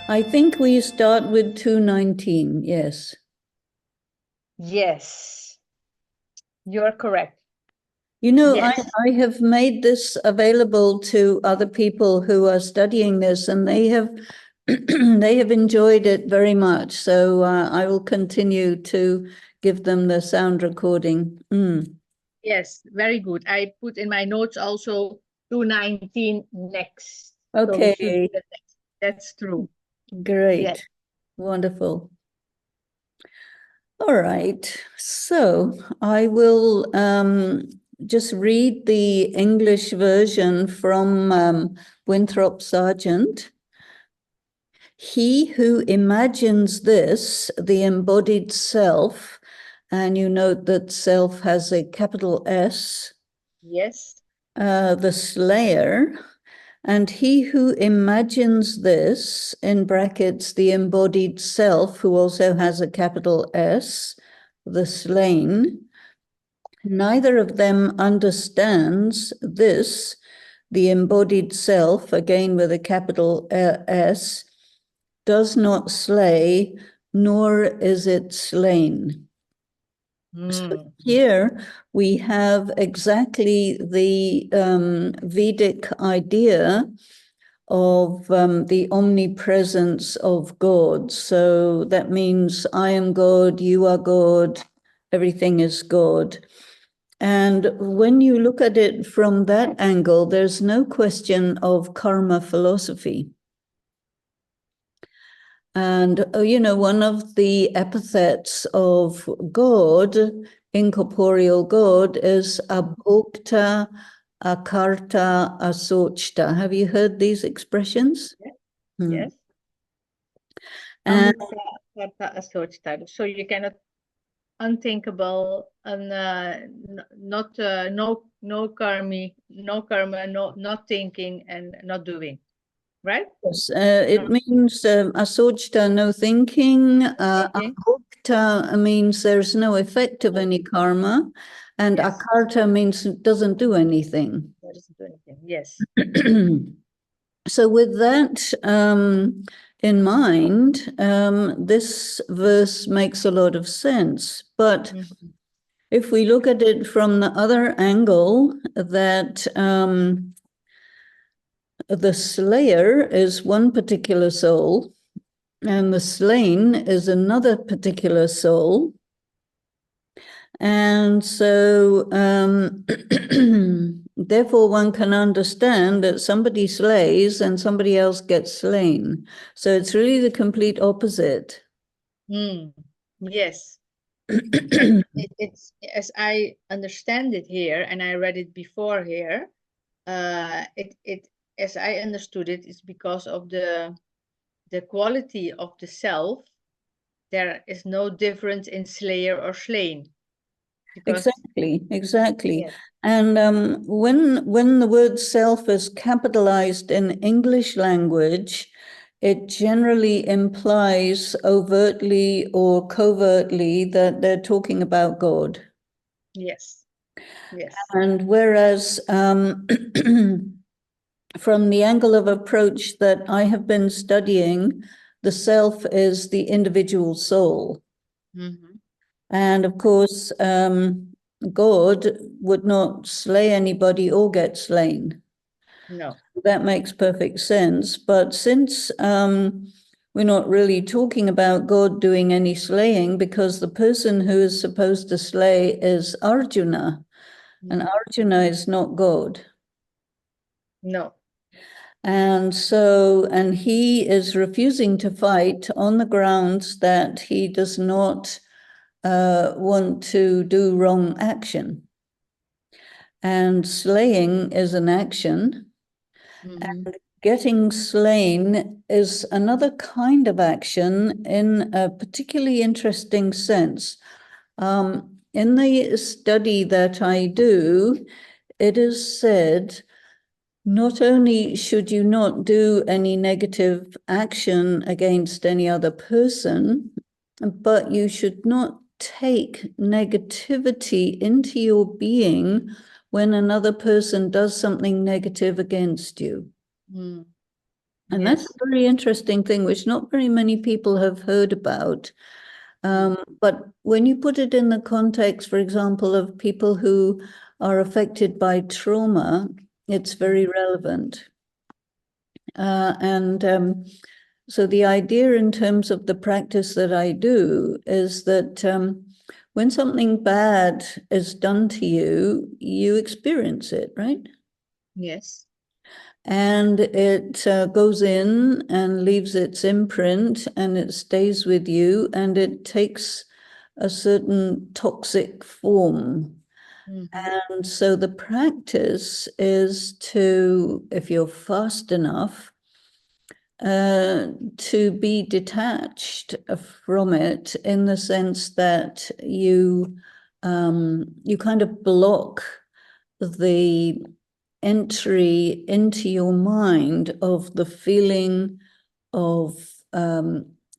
I think we start with 219, yes. Yes, you're correct. You know, Yes. I have made this available to other people who are studying this, and they have they have enjoyed it very much. So I will continue to give them the sound recording. Yes, very good. I put in my notes also 219 next. So we should do Okay, that next. That's true. great, Yes. wonderful. All right, so I will just read the English version from Winthrop Sargent. He who imagines this, the embodied self, and you note that self has a capital S. Yes. The slayer, and he who imagines this, in brackets, the embodied self, who also has a capital S, the slain, neither of them understands this, the embodied self, again with a capital S, does not slay, nor is it slain. So here we have exactly the Vedic idea of the omnipresence of God. So that means I am God, you are God, everything is God. And when you look at it from that angle, there's no question of karma philosophy. And, you know, one of the epithets of God, incorporeal God, is abhokta, akarta, asochta. Have you heard these expressions? Yes. And So you cannot unthinkable and not no karma, not thinking and not doing, right? yes, it means asochta, no thinking. Abhokta means there's no effect of any karma. And Yes. akarta means it doesn't do anything. Doesn't do anything. Yes. So with that in mind, this verse makes a lot of sense. But if we look at it from the other angle, that the slayer is one particular soul, and the slain is another particular soul. And so, therefore, one can understand that somebody slays and somebody else gets slain. So it's really the complete opposite. Yes. It's as I understand it here, and I read it before here. It as I understood it is because of the quality of the self. There is no difference in slayer or slain. Because Exactly. yes. And when the word self is capitalized in English language, it generally implies overtly or covertly that they're talking about God. Yes. Yes. And whereas from the angle of approach that I have been studying, the self is the individual soul. And of course, God would not slay anybody or get slain. No. That makes perfect sense. But since we're not really talking about God doing any slaying, because the person who is supposed to slay is Arjuna, and Arjuna is not God. No. And so, and he is refusing to fight on the grounds that he does not want to do wrong action. And slaying is an action, and getting slain is another kind of action in a particularly interesting sense. In the study that I do, it is said, not only should you not do any negative action against any other person, but you should not take negativity into your being when another person does something negative against you. And Yes. that's a very interesting thing, which not very many people have heard about. But when you put it in the context, for example, of people who are affected by trauma, it's very relevant. So the idea in terms of the practice that I do is that when something bad is done to you, you experience it, right? Yes. And it goes in and leaves its imprint, and it stays with you, and it takes a certain toxic form. And so the practice is to, if you're fast enough, to be detached from it, in the sense that you kind of block the entry into your mind of the feeling of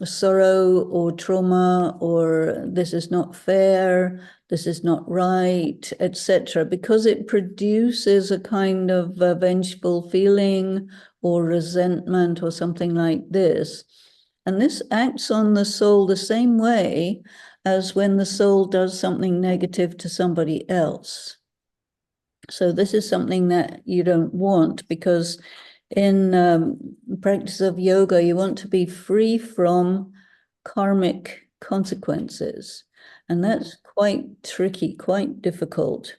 sorrow or trauma, or this is not fair, this is not right, etc., because it produces a kind of vengeful feeling or resentment or something like this. And this acts on the soul the same way as when the soul does something negative to somebody else. So this is something that you don't want, because in practice of yoga, you want to be free from karmic consequences. And that's quite tricky, quite difficult.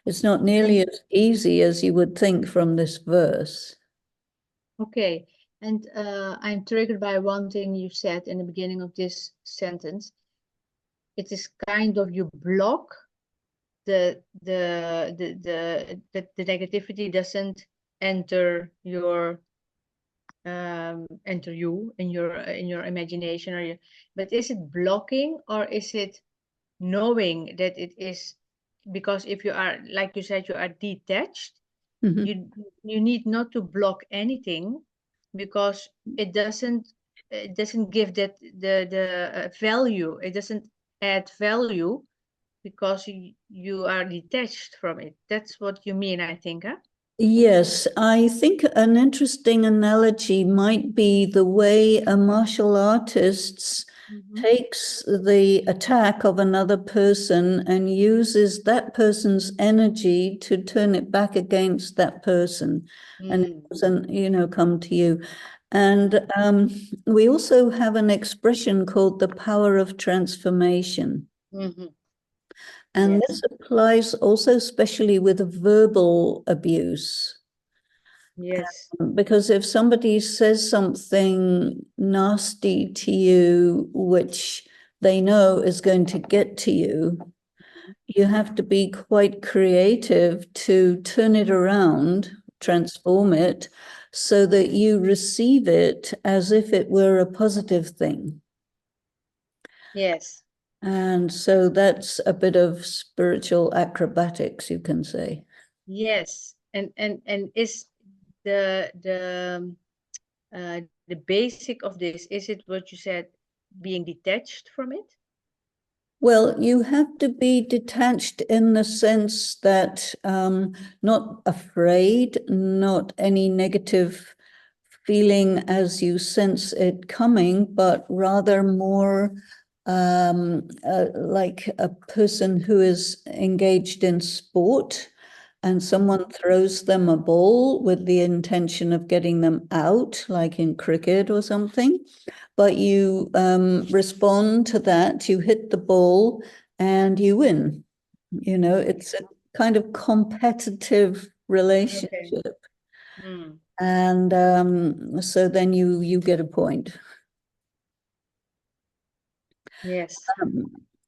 It's not nearly as easy as you would think from this verse. Okay. And I'm triggered by one thing you said in the beginning of this sentence. It is kind of you block the negativity doesn't enter your enter you in your imagination, or but is it blocking, or is it knowing that it is? Because if you are, like you said, you are detached, Mm-hmm. you need not to block anything, because it doesn't give that the value, it doesn't add value, because you are detached from it. That's what you mean, I think, huh? Yes, I think an interesting analogy might be the way a martial artist takes the attack of another person and uses that person's energy to turn it back against that person, and it doesn't, come to you. And we also have an expression called the power of transformation. And Yes. this applies also especially with verbal abuse. Yes. Because if somebody says something nasty to you, which they know is going to get to you, you have to be quite creative to turn it around, transform it, so that you receive it as if it were a positive thing. Yes. And so that's a bit of spiritual acrobatics, you can say. Yes. And is the basic of this, is it what you said, being detached from it? Well, you have to be detached in the sense that not afraid, not any negative feeling as you sense it coming, but rather more like a person who is engaged in sport and someone throws them a ball with the intention of getting them out, like in cricket or something. But you respond to that, you hit the ball and you win. It's a kind of competitive relationship. Mm. And so then you get a point. Yes.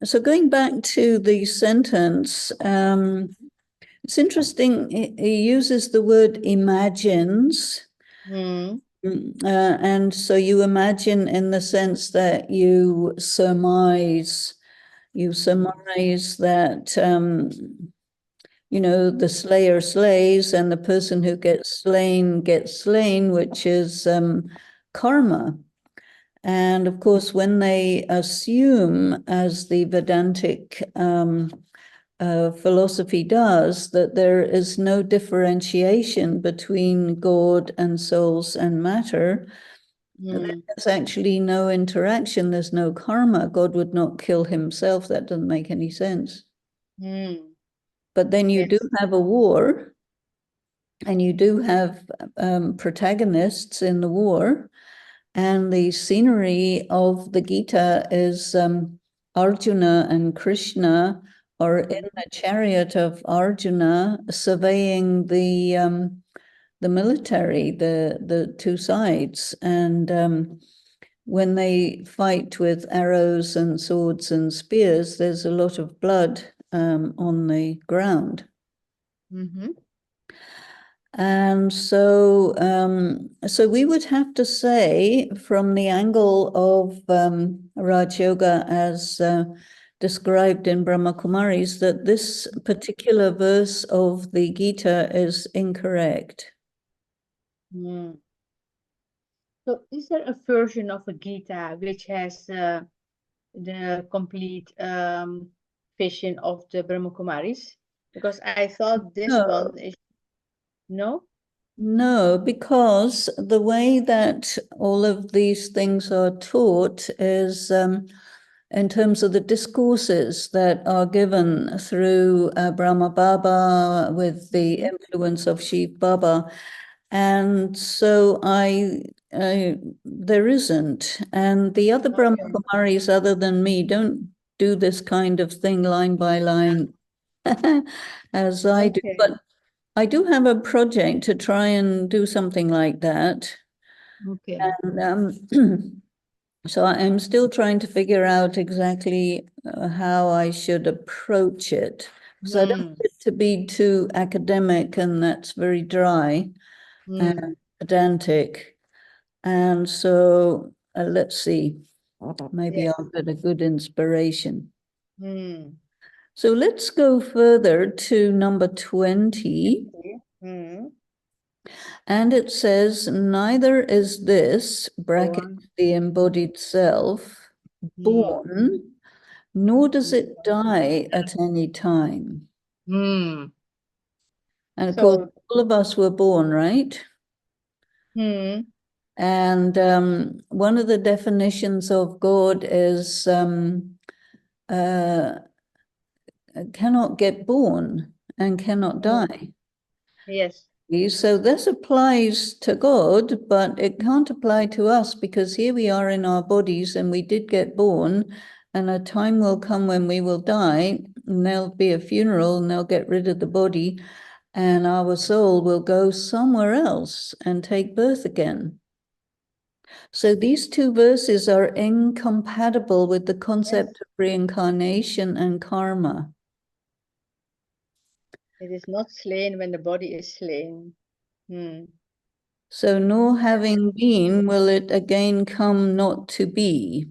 So going back to the sentence, it's interesting. He uses the word imagines. And so you imagine in the sense that you surmise that, the slayer slays and the person who gets slain, which is karma. And of course, when they assume, as the Vedantic philosophy does, that there is no differentiation between God and souls and matter. There's actually no interaction. There's no karma. God would not kill himself. That doesn't make any sense. But then you do have a war, and you do have protagonists in the war. And the scenery of the Gita is Arjuna and Krishna are in the chariot of Arjuna, surveying the military, the two sides. And when they fight with arrows and swords and spears, there's a lot of blood on the ground. And so we would have to say, from the angle of Raj Yoga as described in Brahma Kumaris, that this particular verse of the Gita is incorrect. So is there a version of a Gita which has the complete vision of the Brahma Kumaris? Because I thought this one is... No? No, because the way that all of these things are taught is in terms of the discourses that are given through Brahma Baba with the influence of Shiv Baba. And so there isn't. And the other Brahma Kumaris other than me don't do this kind of thing line by line as I do. But I do have a project to try and do something like that. And so I'm still trying to figure out exactly how I should approach it. Because I don't want it to be too academic, and that's very dry and pedantic. And so let's see, maybe I'll get a good inspiration. So let's go further to number 20. And it says, neither is this, bracket, the embodied self, born, nor does it die at any time. And of course, all of us were born, right? And one of the definitions of God is cannot get born and cannot die. Yes. So this applies to God, but it can't apply to us, because here we are in our bodies and we did get born, and a time will come when we will die, and there'll be a funeral and they'll get rid of the body, and our soul will go somewhere else and take birth again. So these two verses are incompatible with the concept of reincarnation and karma. It is not slain when the body is slain. So nor having been will it again come not to be.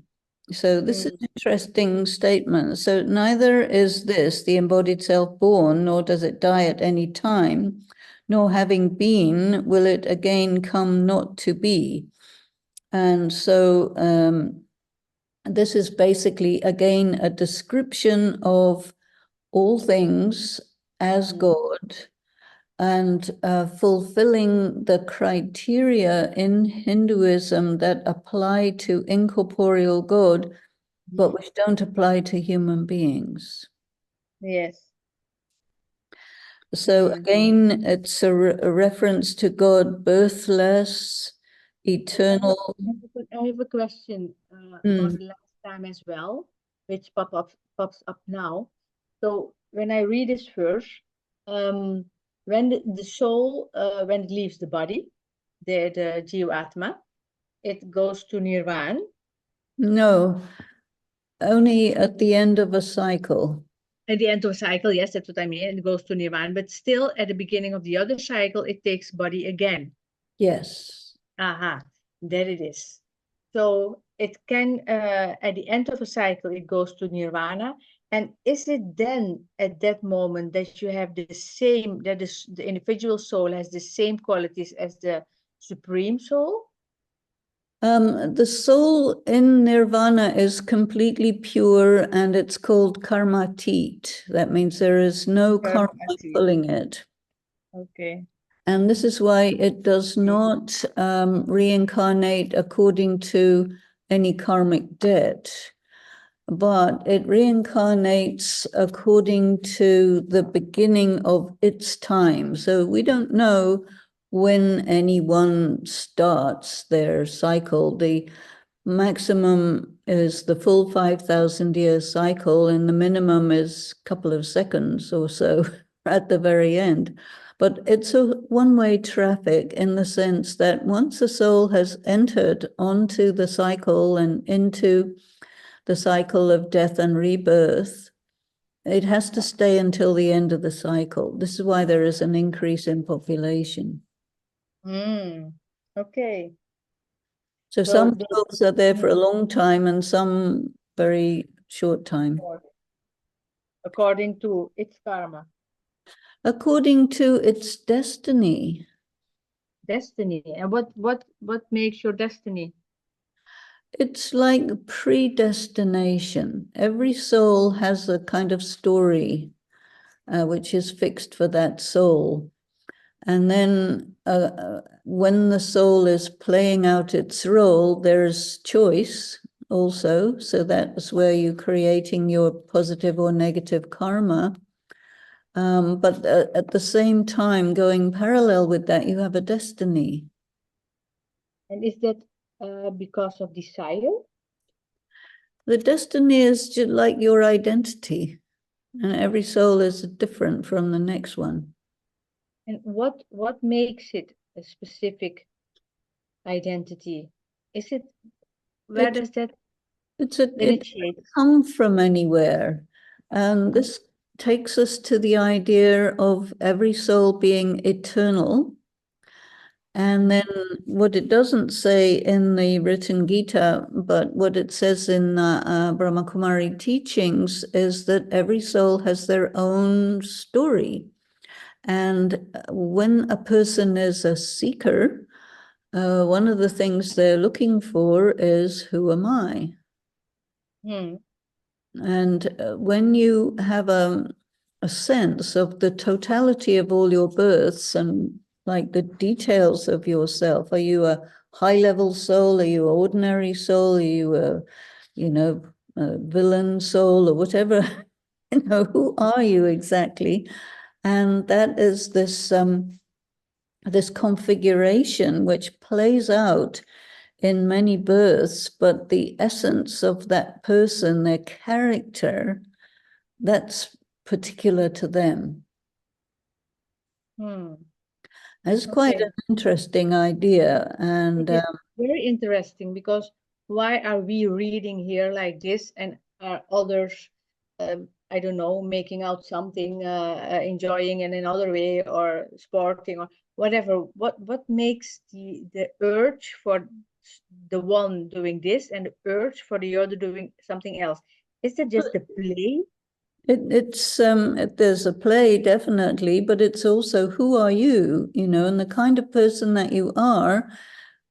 So this is an interesting statement. So neither is this, the embodied self, born, nor does it die at any time, nor having been will it again come not to be. And so this is basically, again, a description of all things as God, and fulfilling the criteria in Hinduism that apply to incorporeal God, but which don't apply to human beings. Yes. So again, it's a reference to God, birthless, eternal. I have a question about the last time as well, which pops up now. So when I read this verse, when the soul, when it leaves the body, the Jivatma, it goes to Nirvana. No, only at the end of a cycle. At the end of a cycle, yes, that's what I mean. It goes to Nirvana, but still at the beginning of the other cycle, it takes body again. Yes. Aha, there it is. So it can, at the end of a cycle, it goes to Nirvana. And is it then at that moment that you have the same, that is, the individual soul has the same qualities as the supreme soul? The soul in nirvana is completely pure, and it's called karmatit. That means there is no karma pulling it. Okay. And this is why it does not reincarnate according to any karmic debt, but it reincarnates according to the beginning of its time. So we don't know when anyone starts their cycle. The maximum is the full 5,000-year cycle, and the minimum is a couple of seconds or so at the very end. But it's a one-way traffic in the sense that once a soul has entered onto the cycle and into the cycle of death and rebirth, it has to stay until the end of the cycle. This is why there is an increase in population. Okay. So some souls are there for a long time and some very short time. According to its karma. According to its destiny. Destiny. And what makes your destiny? It's like predestination. Every soul has a kind of story which is fixed for that soul. And then when the soul is playing out its role, there's choice also. So that's where you're creating your positive or negative karma. But at the same time, going parallel with that, you have a destiny. And is that because of desire? The destiny is just like your identity, and every soul is different from the next one. And what makes it a specific identity? Is it, where does that it come from anywhere? And this takes us to the idea of every soul being eternal. And then what it doesn't say in the written Gita, but what it says in Brahma Kumari teachings is that every soul has their own story. And when a person is a seeker, one of the things they're looking for is, who am I? And when you have a sense of the totality of all your births and like the details of yourself, are you a high-level soul? Are you an ordinary soul? Are you a villain soul or whatever? Who are you exactly? And that is this this configuration which plays out in many births, but the essence of that person, their character, that's particular to them. It's quite an interesting idea. And very interesting, because why are we reading here like this and are others, I don't know, making out something, enjoying in another way, or sporting or whatever? What makes the urge for the one doing this and the urge for the other doing something else? Is it just a play? There's a play, definitely, but it's also, who are you? And the kind of person that you are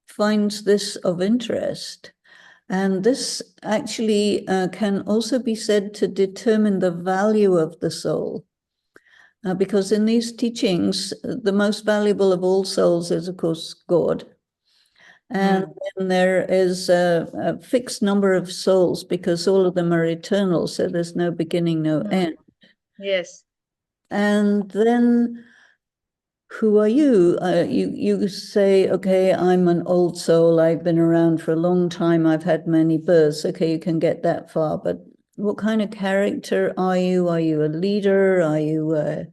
finds this of interest. And this actually can also be said to determine the value of the soul. Because in these teachings, the most valuable of all souls is, of course, God. And then there is a fixed number of souls because all of them are eternal. So there's no beginning, no end. Yes. And then who are you? You say, okay, I'm an old soul. I've been around for a long time. I've had many births. Okay, you can get that far. But what kind of character are you? Are you a leader? Are you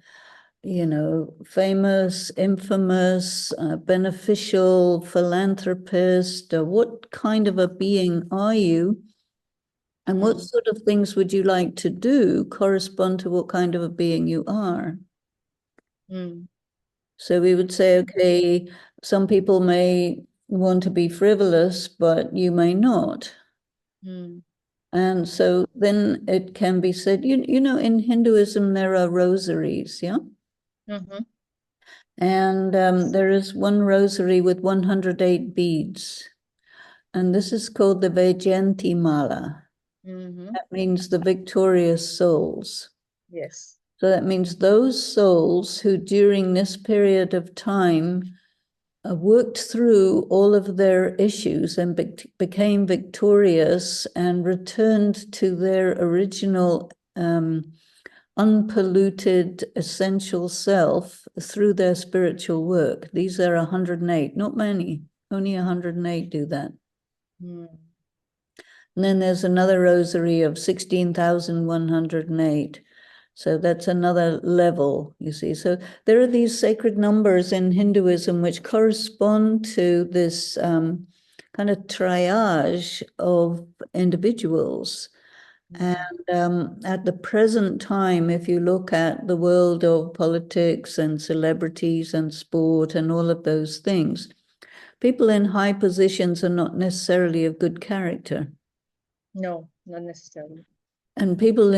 famous, infamous, beneficial, philanthropist? What kind of a being are you? And what sort of things would you like to do correspond to what kind of a being you are? So we would say, okay, some people may want to be frivolous, but you may not. And so then it can be said, in Hinduism, there are rosaries, yeah? And there is one rosary with 108 beads. And this is called the Vajayanti Mala. That means the victorious souls. Yes. So that means those souls who during this period of time worked through all of their issues and became victorious and returned to their original unpolluted essential self through their spiritual work. These are 108, not many, only 108 do that. And then there's another rosary of 16,108. So that's another level, you see. So there are these sacred numbers in Hinduism which correspond to this kind of triage of individuals. And at the present time, if you look at the world of politics and celebrities and sport and all of those things, people in high positions are not necessarily of good character. No, not necessarily. And people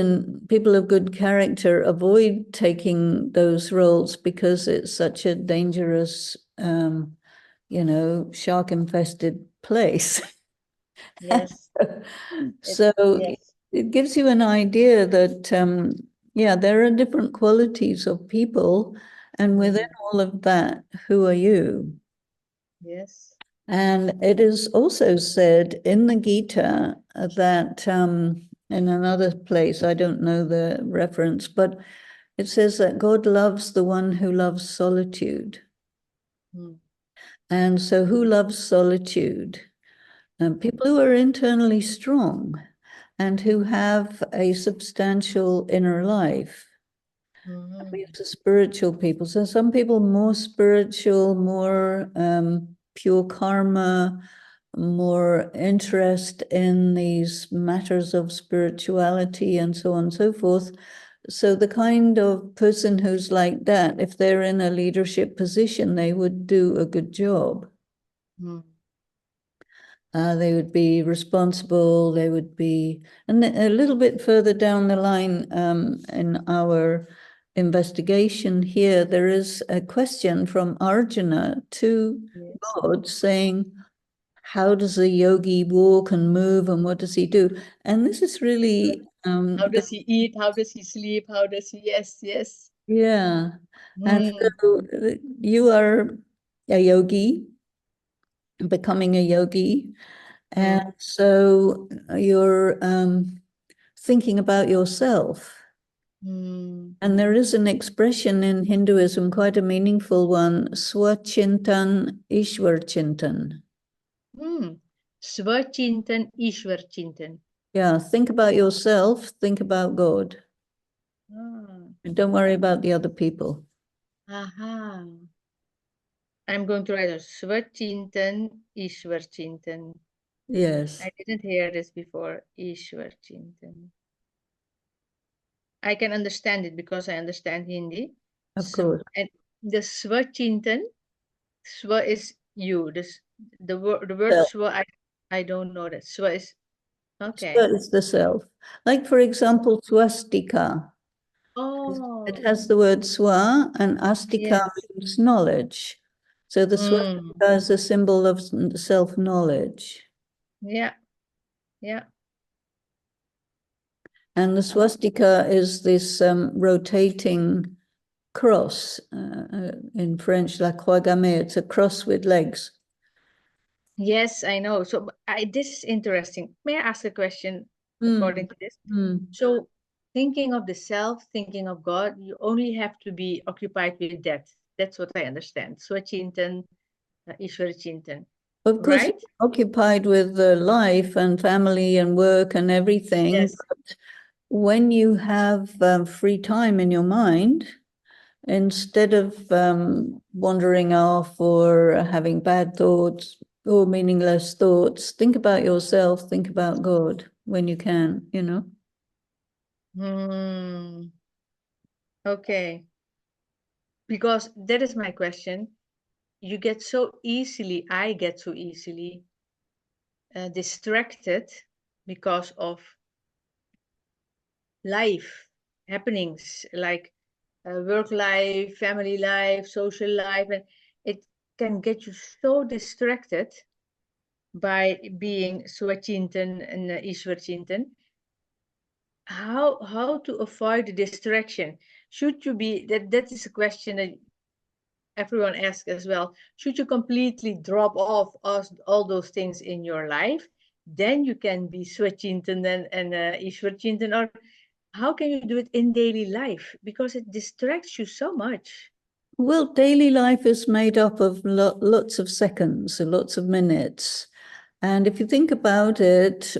of good character avoid taking those roles because it's such a dangerous, shark-infested place. Yes. So Yes. it gives you an idea that, there are different qualities of people, and within all of that, who are you? Yes. And it is also said in the Gita that in another place, I don't know the reference, but it says that God loves the one who loves solitude. And so who loves solitude? People who are internally strong and who have a substantial inner life. It's the spiritual people. So some people more spiritual, more pure karma, more interest in these matters of spirituality and so on and so forth. So the kind of person who's like that, if they're in a leadership position, they would do a good job. They would be responsible, they would be, and a little bit further down the line in our investigation here, there is a question from Arjuna to God saying, how does a yogi walk and move and what does he do? And this is really... how does he eat? How does he sleep? How does he... Yes, yes. Yeah. And so you are a yogi, becoming a yogi. And so you're thinking about yourself. And there is an expression in Hinduism, quite a meaningful one, Swachintan Ishwar Chintan. Swachintan Ishwar Chintan. Yeah, think about yourself, think about God. And don't worry about the other people. Aha. I'm going to write a Swachintan Ishwar Chintan. Yes. I didn't hear this before. Ishwar Chintan. I can understand it because I understand Hindi. Of course. And the Swachintan, Swa is you. The word Swa, I don't know that. Swa is okay. Swa is the self. Like, for example, swastika. Oh. It has the word swa, and astika means knowledge. So the swastika is a symbol of self-knowledge. Yeah. Yeah. And the swastika is this rotating cross. In French, la croix gammée, it's a cross with legs. Yes, I know. So this is interesting. May I ask a question according to this? So thinking of the self, thinking of God, you only have to be occupied with that. That's what I understand. Swachintan, Ishwar Chintan. Of course, right? Occupied with life and family and work and everything. Yes. But when you have free time in your mind, instead of wandering off or having bad thoughts or meaningless thoughts, think about yourself, think about God when you can, Okay. Because that is my question. You get so easily, I get so easily distracted because of life happenings, like work life, family life, social life, and it can get you so distracted by being Swachintan and Ishwarchintan, how to avoid the distraction? Should you be, that is a question that everyone asks as well. Should you completely drop off all those things in your life? Then you can be Swachintan and Ishwarchintan, or how can you do it in daily life? Because it distracts you so much. Well, daily life is made up of lots of seconds and lots of minutes. And if you think about it,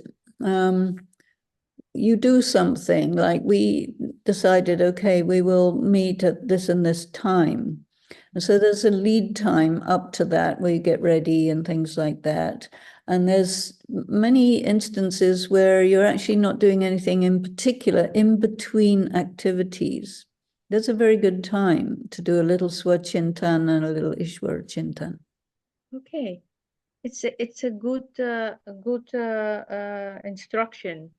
you do something like we decided, okay, we will meet at this and this time. And so there's a lead time up to that where you get ready and things like that. And there's many instances where you're actually not doing anything in particular in between activities. That's a very good time to do a little Swachintan and a little Ishwar Chintan. Okay, it's a good instruction.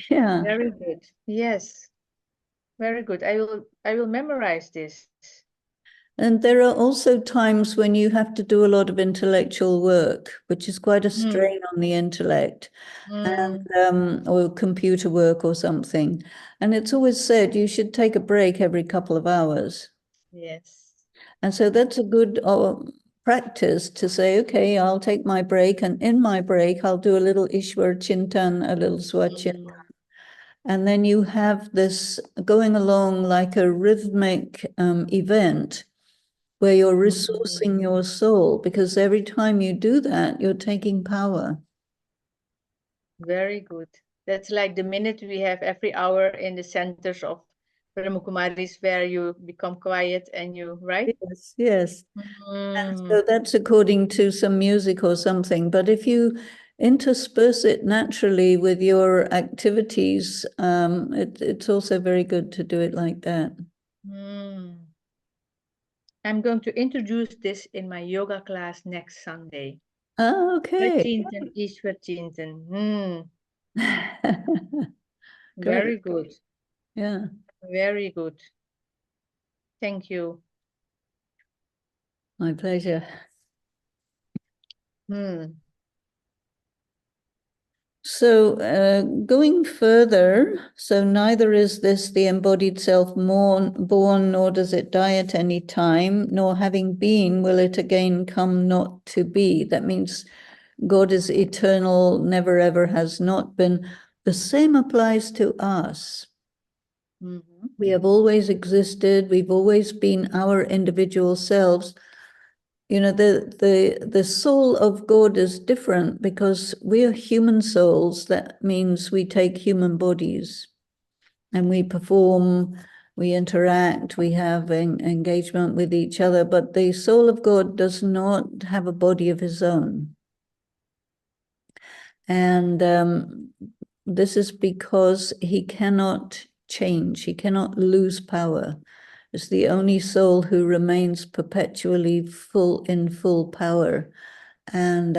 Yeah. Very good. Yes, very good. I will memorize this. And there are also times when you have to do a lot of intellectual work, which is quite a strain on the intellect, and or computer work or something. And it's always said you should take a break every couple of hours. Yes. And so that's a good practice to say, okay, I'll take my break, and in my break, I'll do a little Ishwar Chintan, a little Swachintan. And then you have this going along like a rhythmic event where you're resourcing your soul, because every time you do that, you're taking power. Very good. That's like the minute we have every hour in the centers of Brahma Kumaris where you become quiet and you, right? Yes, yes. And Mm, so that's according to some music or something. But if you intersperse it naturally with your activities, it's also very good to do it like that. mm. I'm going to introduce this in my yoga class next Sunday. Ah, okay. Swachintan, Ishwarchintan. Great. Very good. Yeah, Very good. Thank you. my pleasure. So going further, so neither is this the embodied self born, nor does it die at any time, nor having been will it again come not to be. That means God is eternal, never ever has not been. The same applies to us. We have always existed. We've always been our individual selves. You know, the soul of God is different because we are human souls. That means we take human bodies and we perform, we interact, we have engagement with each other. But the soul of God does not have a body of his own. And this is because he cannot change, he cannot lose power. It's the only soul who remains perpetually in full power, and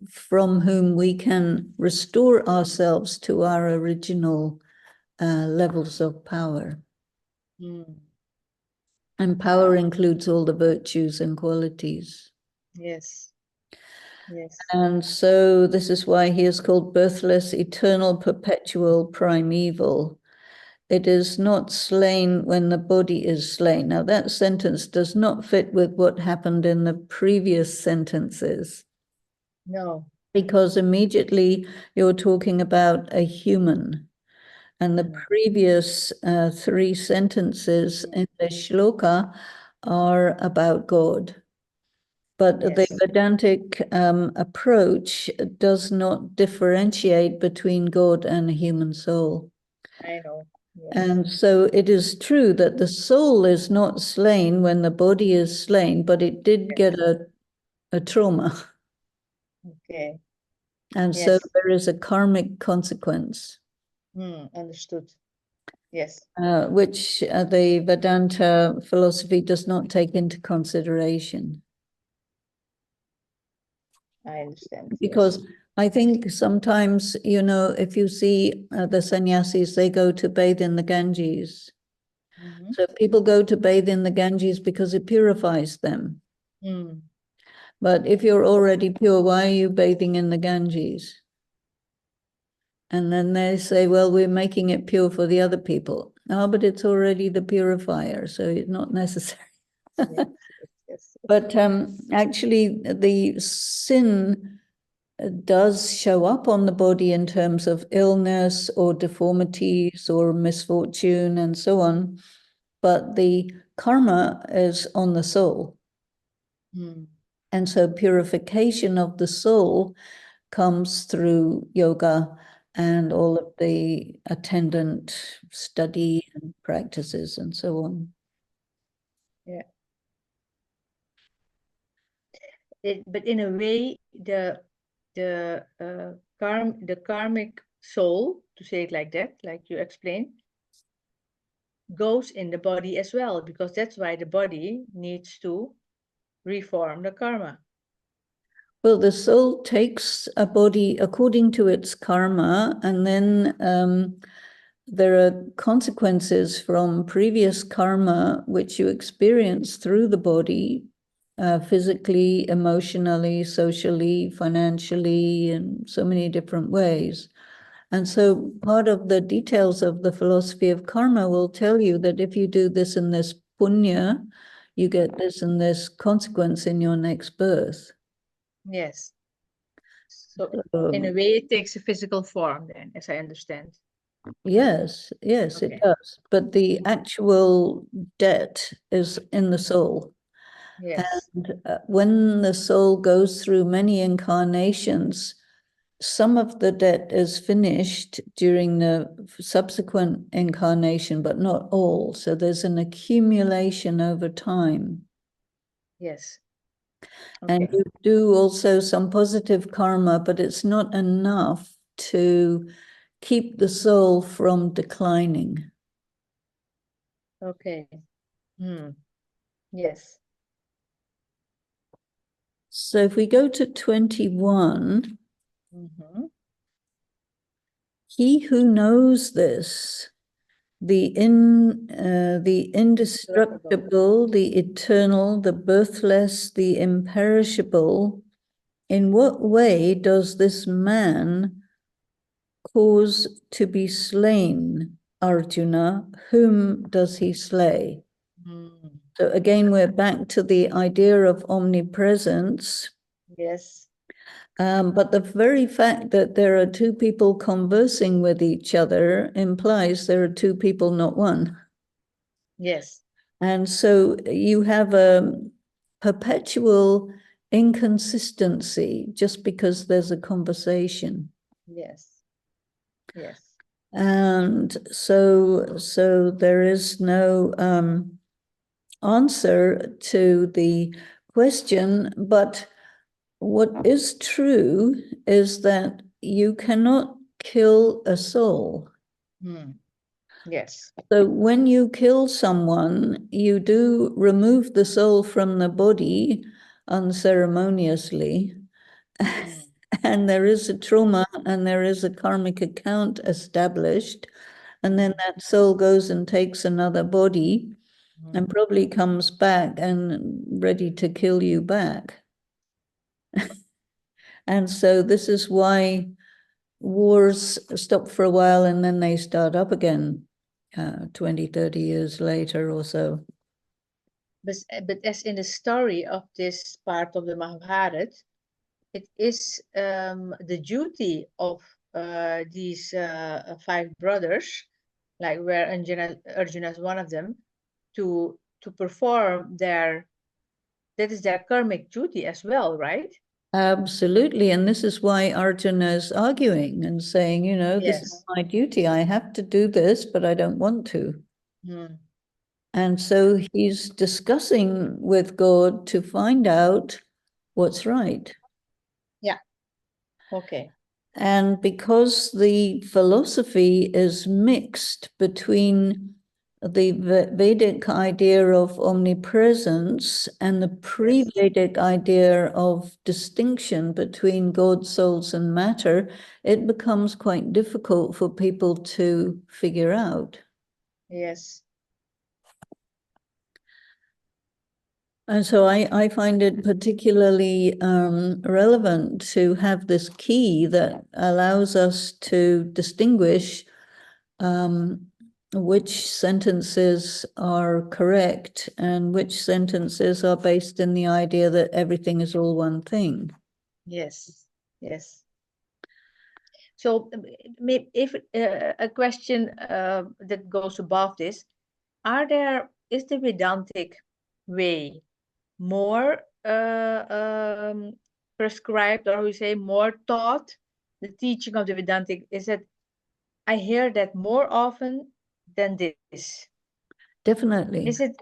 from whom we can restore ourselves to our original levels of power. And power includes all the virtues and qualities. Yes. Yes. And so this is why he is called birthless, eternal, perpetual, primeval. It is not slain when the body is slain. Now, that sentence does not fit with what happened in the previous sentences. No. Because immediately you're talking about a human. And the previous three sentences in the shloka are about God. But the Vedantic approach does not differentiate between God and a human soul. I know. Yes. And so it is true that the soul is not slain when the body is slain, but it did get a trauma. Okay. And so there is a karmic consequence. Understood. Yes. Which the Vedanta philosophy does not take into consideration. I understand. Because I think sometimes, you know, if you see the sannyasis, they go to bathe in the Ganges. So people go to bathe in the Ganges because it purifies them. But if you're already pure, why are you bathing in the Ganges? And then they say, well, we're making it pure for the other people. Oh, but it's already the purifier, so it's not necessary. Yes. But actually, the sin does show up on the body in terms of illness or deformities or misfortune and so on. But the karma is on the soul. And so purification of the soul comes through yoga and all of the attendant study and practices and so on. Yeah. But in a way, the karmic soul, to say it like that, like you explained, goes in the body as well, because that's why the body needs to reform the karma. Well, the soul takes a body according to its karma, and then there are consequences from previous karma which you experience through the body, physically, emotionally, socially, financially, in so many different ways. And so part of the details of the philosophy of karma will tell you that if you do this and this punya, you get this and this consequence in your next birth. Yes. So in a way, it takes a physical form then, as I understand. Yes, okay. It does. But the actual debt is in the soul. Yes. And when the soul goes through many incarnations, some of the debt is finished during the subsequent incarnation, but not all. So there's an accumulation over time. Yes. Okay. And you do also some positive karma, but it's not enough to keep the soul from declining. Okay. Yes. So if we go to 21, he who knows this, the indestructible, the eternal, the birthless, the imperishable, in what way does this man cause to be slain, Arjuna? Whom does he slay? So again, we're back to the idea of omnipresence. Yes. But the very fact that there are two people conversing with each other implies there are two people, not one. Yes. And so you have a perpetual inconsistency just because there's a conversation. Yes. Yes. And so there is no answer to the question, but what is true is that you cannot kill a soul. Yes. So when you kill someone, you do remove the soul from the body unceremoniously. And there is a trauma and there is a karmic account established. And then that soul goes and takes another body and probably comes back and ready to kill you back. And so this is why wars stop for a while and then they start up again 20, 30 years later or so. But as in the story of this part of the Mahabharata, it is the duty of these 5 brothers, like where Arjuna is one of them, to perform that is their karmic duty as well, right? Absolutely. And this is why Arjuna is arguing and saying, you know, Yes. this is my duty. I have to do this, but I don't want to. And so he's discussing with God to find out what's right. Yeah. Okay. And because the philosophy is mixed between the Vedic idea of omnipresence and the pre-Vedic idea of distinction between God, souls, and matter, it becomes quite difficult for people to figure out. Yes. And so I find it particularly relevant to have this key that allows us to distinguish which sentences are correct and which sentences are based in the idea that everything is all one thing. Yes, yes. So if a question that goes above this, is the Vedantic way more prescribed, or we say more taught? The teaching of the Vedantic, is that I hear that more often than this. Definitely. Is it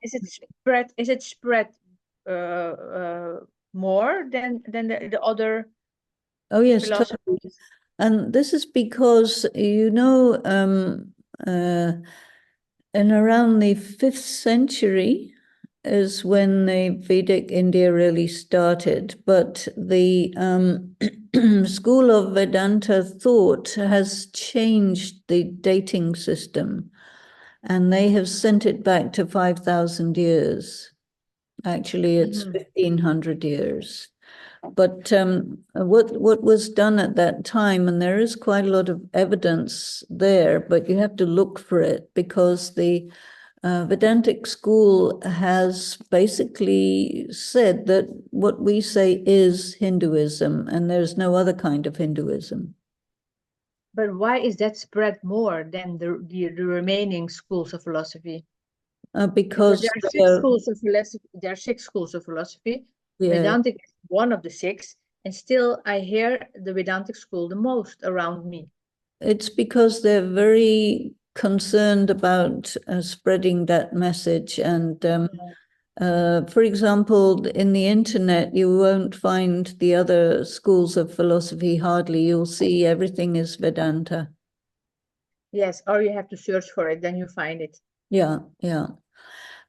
spread more than the other Oh, yes, totally. philosophies? And this is because, in around the 5th century is when the Vedic India really started. But the school of Vedanta thought has changed the dating system, and they have sent it back to 5,000 years. Actually, it's 1,500 years. But what was done at that time, and there is quite a lot of evidence there, but you have to look for it, because the Vedantic school has basically said that what we say is Hinduism, and there's no other kind of Hinduism. But why is that spread more than the remaining schools of philosophy? Because Because there are six schools of philosophy. There are six schools of philosophy. yeah, Vedantic is one of the six, and still I hear the Vedantic school the most around me. it's because they're very concerned about spreading that message. And for example, in the internet, you won't find the other schools of philosophy hardly. You'll see everything is Vedanta. Yes, or you have to search for it, then you find it. Yeah, yeah.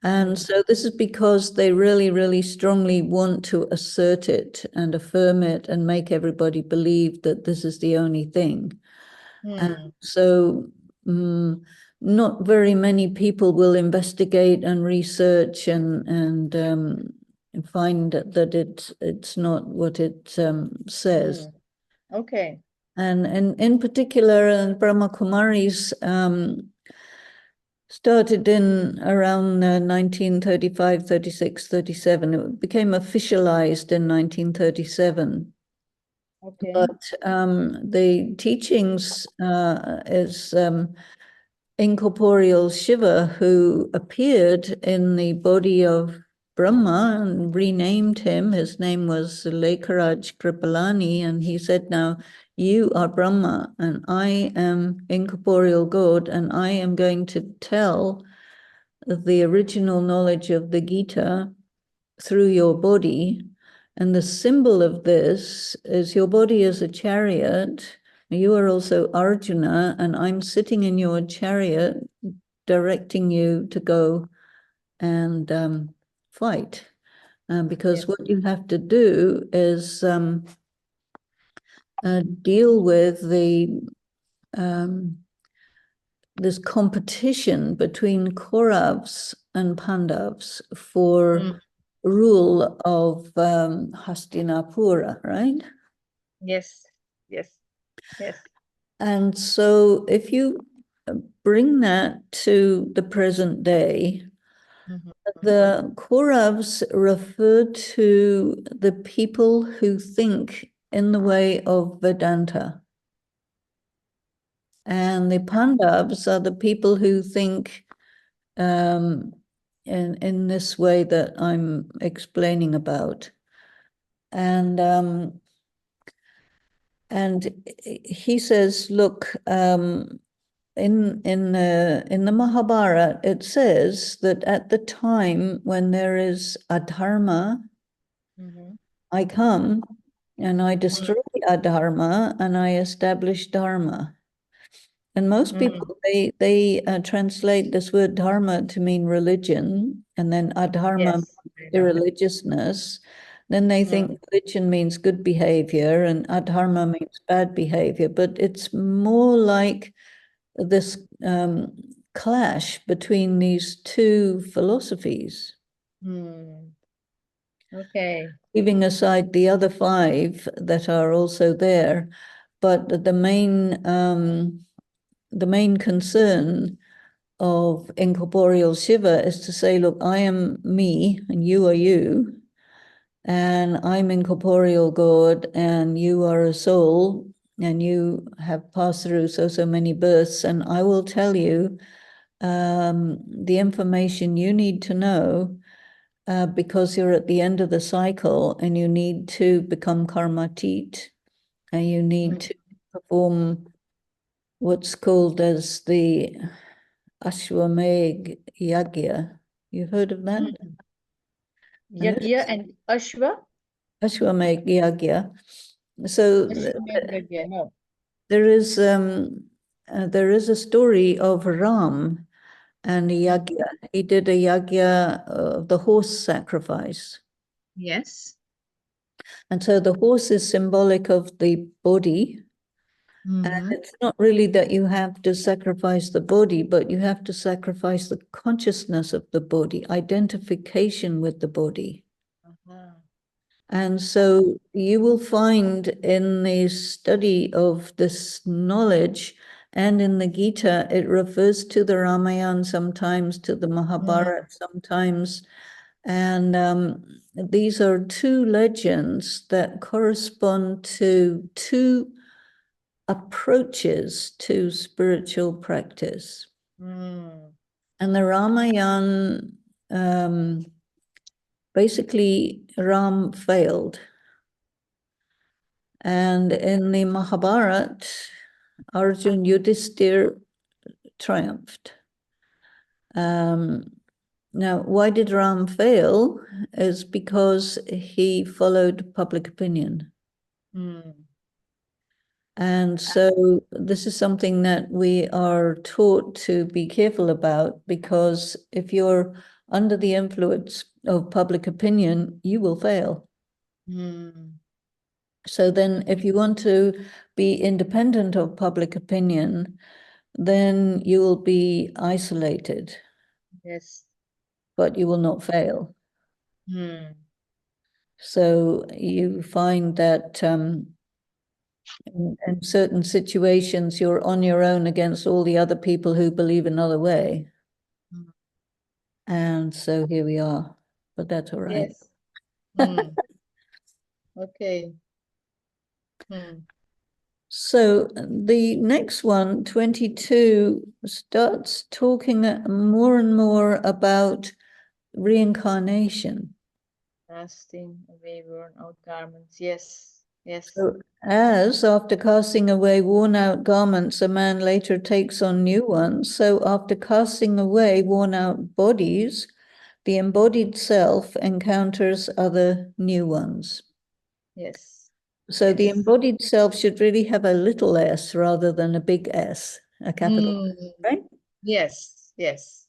And so this is because they really, really strongly want to assert it and affirm it and make everybody believe that this is the only thing. And so not very many people will investigate and research and find that it's not what it says. Okay. And in particular, Brahma Kumaris started in around 1935, 36, 37. It became officialized in 1937. Okay. But the teachings is incorporeal Shiva, who appeared in the body of Brahma and renamed him. His name was Lekaraj Kripalani, and he said, now you are Brahma and I am incorporeal God, and I am going to tell the original knowledge of the Gita through your body. And the symbol of this is your body is a chariot. You are also Arjuna, and I'm sitting in your chariot directing you to go and fight. Because Yes. what you have to do is deal with this competition between Kauravas and Pandavas for rule of Hastinapura, right? Yes. Yes. Yes. And so if you bring that to the present day, the Kauravas refer to the people who think in the way of Vedanta. And the Pandavas are the people who think in this way that I'm explaining about. And he says, look, in the Mahabharata, it says that at the time when there is adharma, I come and I destroy adharma and I establish dharma. And most people, they translate this word dharma to mean religion, and then adharma, Yes. irreligiousness. Then they think religion means good behavior and adharma means bad behavior. But it's more like this clash between these two philosophies. Okay. leaving aside the other 5 that are also there. But the main concern of incorporeal Shiva is to say, look, I am me and you are you, and I'm incorporeal God and you are a soul and you have passed through so many births, and I will tell you the information you need to know because you're at the end of the cycle and you need to become karmatit and you need to perform what's called as the Ashwamedh Yagya. You heard of that? Yagya and Ashwa? Ashwamedh Yagya. So Ashwamedh Yagya, no. there is a story of Ram and a yagya. He did a yagya of the horse sacrifice. Yes. And so the horse is symbolic of the body. And it's not really that you have to sacrifice the body, but you have to sacrifice the consciousness of the body, identification with the body. And so you will find in the study of this knowledge and in the Gita, it refers to the Ramayana sometimes, to the Mahabharata sometimes. And these are 2 legends that correspond to 2 approaches to spiritual practice. And the Ramayana, basically Ram failed. And in the Mahabharata, Arjun Yudhisthira triumphed. Now, why did Ram fail? Is because he followed public opinion. And so this is something that we are taught to be careful about, because if you're under the influence of public opinion, you will fail. So then if you want to be independent of public opinion, then you will be isolated. Yes. But you will not fail. So you find that in certain situations, you're on your own against all the other people who believe another way. And so here we are, but that's all right. Yes. Okay. So the next one, 22, starts talking more and more about reincarnation. Casting away worn out garments. Yes. Yes. So as after casting away worn out garments, a man later takes on new ones, so after casting away worn out bodies, the embodied self encounters other new ones. Yes. So yes. the embodied self should really have a little s rather than a big S, a capital S, right? Yes, yes.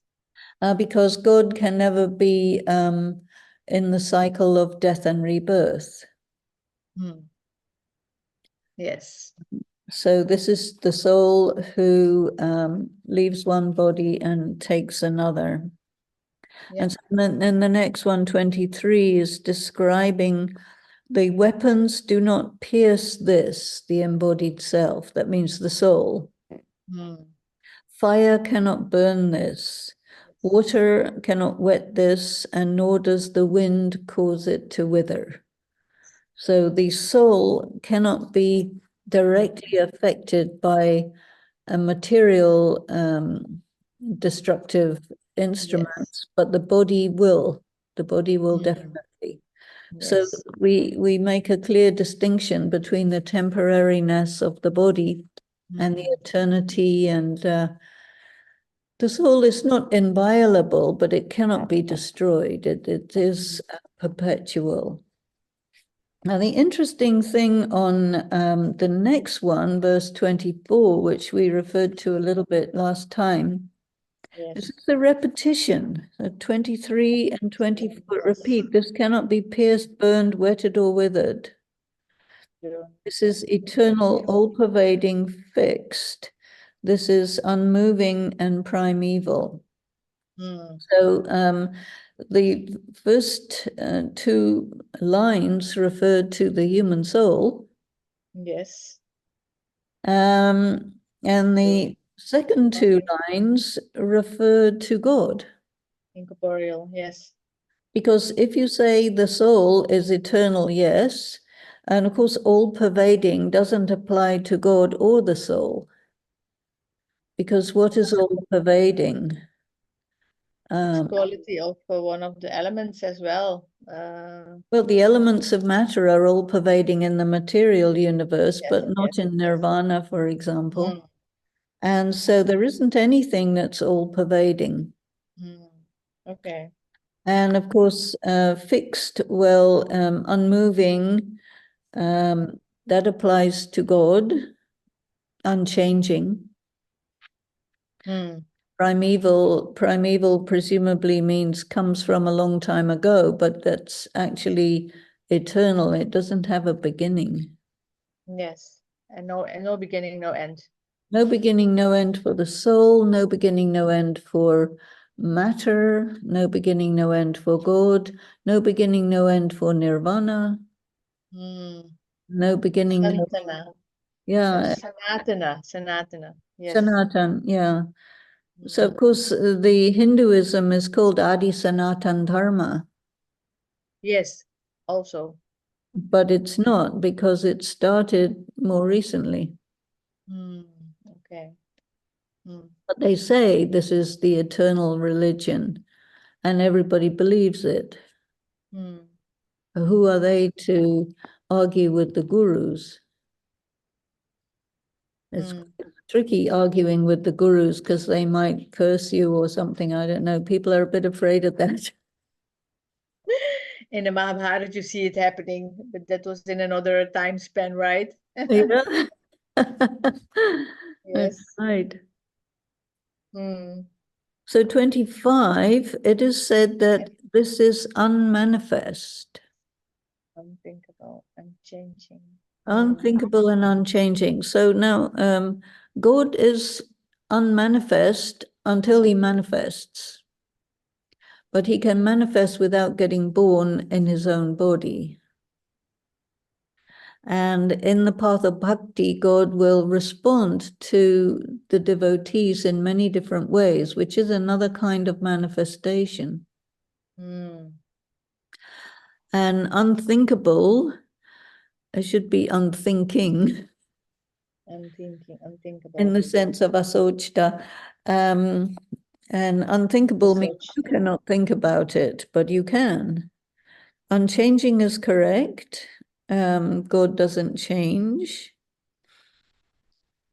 Because God can never be in the cycle of death and rebirth. Yes. So this is the soul who leaves one body and takes another. Yeah. And so then the next one, 23, is describing the weapons do not pierce this, the embodied self. That means the soul. Fire cannot burn this. Water cannot wet this, and nor does the wind cause it to wither. So the soul cannot be directly affected by a material destructive instruments, but the body will. The body will definitely. So we make a clear distinction between the temporariness of the body and the eternity, and the soul is not inviolable, but it cannot be destroyed. It is perpetual. Now, the interesting thing on the next one, verse 24, which we referred to a little bit last time, this is the repetition. 23 and 24 repeat. This cannot be pierced, burned, wetted, or withered. This is eternal, all-pervading, fixed. This is unmoving and primeval. So the first two lines referred to the human soul. Yes. And the second two lines referred to God. Incorporeal, yes. Because if you say the soul is eternal, yes, and of course all-pervading doesn't apply to God or the soul. Because what is all-pervading? Quality of one of the elements as well. Well, the elements of matter are all-pervading in the material universe, Yes, but not yes, in nirvana, for example. Mm. And so there isn't anything that's all-pervading. Okay. And of course, fixed, well, unmoving, that applies to God, unchanging. Primeval presumably means comes from a long time ago, but that's actually eternal. It doesn't have a beginning. Yes. And no beginning, no end. No beginning, no end for the soul, no beginning, no end for matter, no beginning, no end for God, no beginning, no end for nirvana, no beginning, no, yeah, Sanatana, yes. Sanatan, yeah. So of course the Hinduism is called Adi Sanatan Dharma. Yes, also. But it's not, because it started more recently. Okay. But they say this is the eternal religion, and everybody believes it. Who are they to argue with the gurus? It's tricky arguing with the gurus because they might curse you or something. I don't know. People are a bit afraid of that. In the Mahabharata, you see it happening, but that was in another time span, right? Yeah. That's Yes. right. So 25, it is said that this is unmanifest. Unthinkable, unchanging. Unthinkable and unchanging. So now God is unmanifest until he manifests. But he can manifest without getting born in his own body. And in the path of bhakti, God will respond to the devotees in many different ways, which is another kind of manifestation. And unthinkable, it should be unthinking. Unthinkable. In the sense of asochta. And unthinkable means you cannot think about it, but you can. Unchanging is correct. God doesn't change.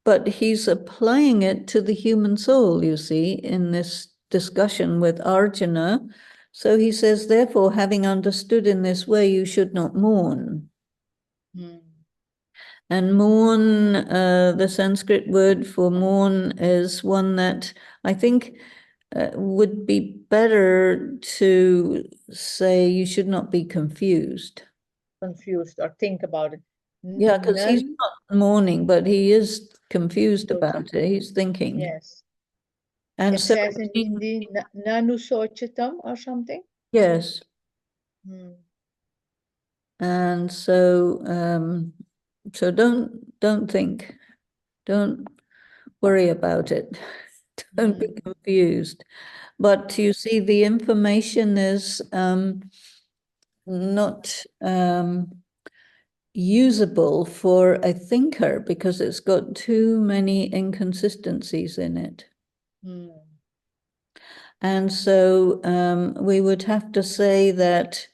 But he's applying it to the human soul, you see, in this discussion with Arjuna. So he says, therefore, having understood in this way, you should not mourn. And mourn, the Sanskrit word for mourn is one that I think would be better to say you should not be confused. Confused or think about it. Yeah, because he's not mourning, but he is confused about it. He's thinking. Yes. And it so says in Hindi, nanu sochatam or something. Yes. And so so don't think, don't worry about it. Don't be confused. But you see, the information is not usable for a thinker because it's got too many inconsistencies in it. And so we would have to say that,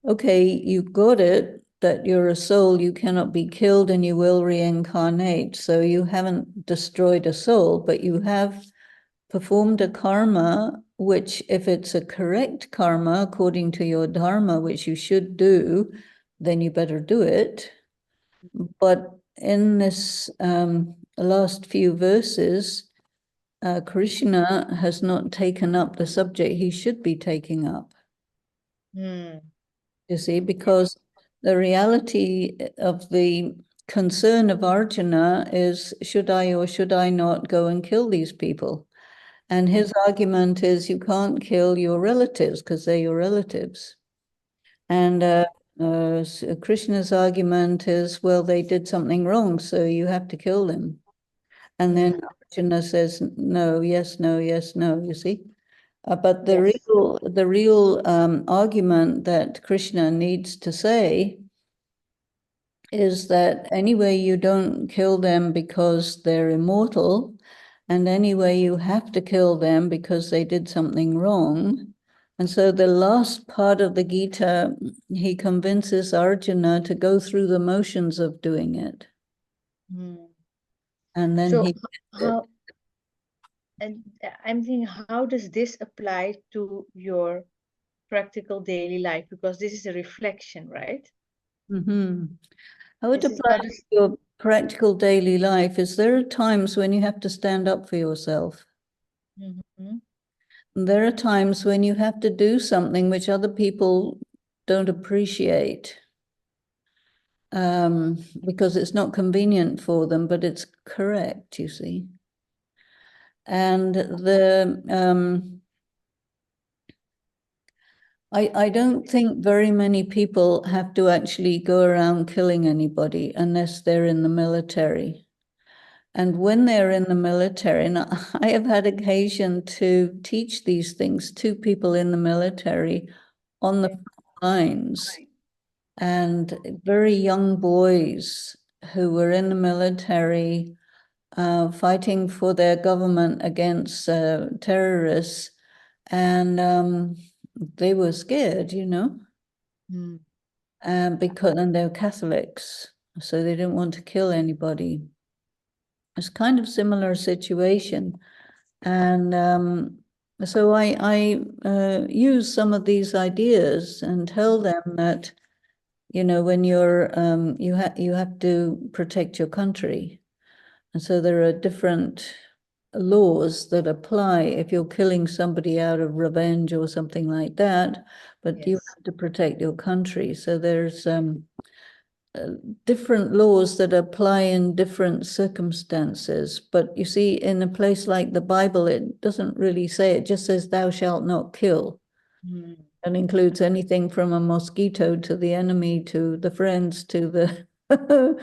okay, you got it, that you're a soul, you cannot be killed and you will reincarnate. So you haven't destroyed a soul, but you have performed a karma, which if it's a correct karma, according to your Dharma, which you should do, then you better do it. But in this last few verses, Krishna has not taken up the subject he should be taking up. You see, because the reality of the concern of Arjuna is, should I or should I not go and kill these people? And his argument is you can't kill your relatives because they're your relatives. And Krishna's argument is, well, they did something wrong, so you have to kill them. And then Arjuna says, no, yes, no, yes, no, you see. But the real argument that Krishna needs to say is that anyway, you don't kill them because they're immortal, and anyway, you have to kill them because they did something wrong. And so the last part of the Gita, he convinces Arjuna to go through the motions of doing it. And then so how, and I'm thinking, how does this apply to your practical daily life? Because this is a reflection, right? How it applies to your practical daily life is there are times when you have to stand up for yourself. There are times when you have to do something which other people don't appreciate because it's not convenient for them, but it's correct, you see. And I don't think very many people have to actually go around killing anybody unless they're in the military. And when they're in the military, and I have had occasion to teach these things to people in the military on the front lines, and very young boys who were in the military fighting for their government against terrorists, and they were scared, you know, because and they were Catholics, so they didn't want to kill anybody. It's kind of similar situation. And so I use some of these ideas and tell them that, you know, when you're, you have to protect your country. And so there are different laws that apply if you're killing somebody out of revenge or something like that, but you have to protect your country. So there's different laws that apply in different circumstances. But you see, in a place like the Bible, it doesn't really say, it just says, thou shalt not kill. That includes anything from a mosquito to the enemy, to the friends, to the all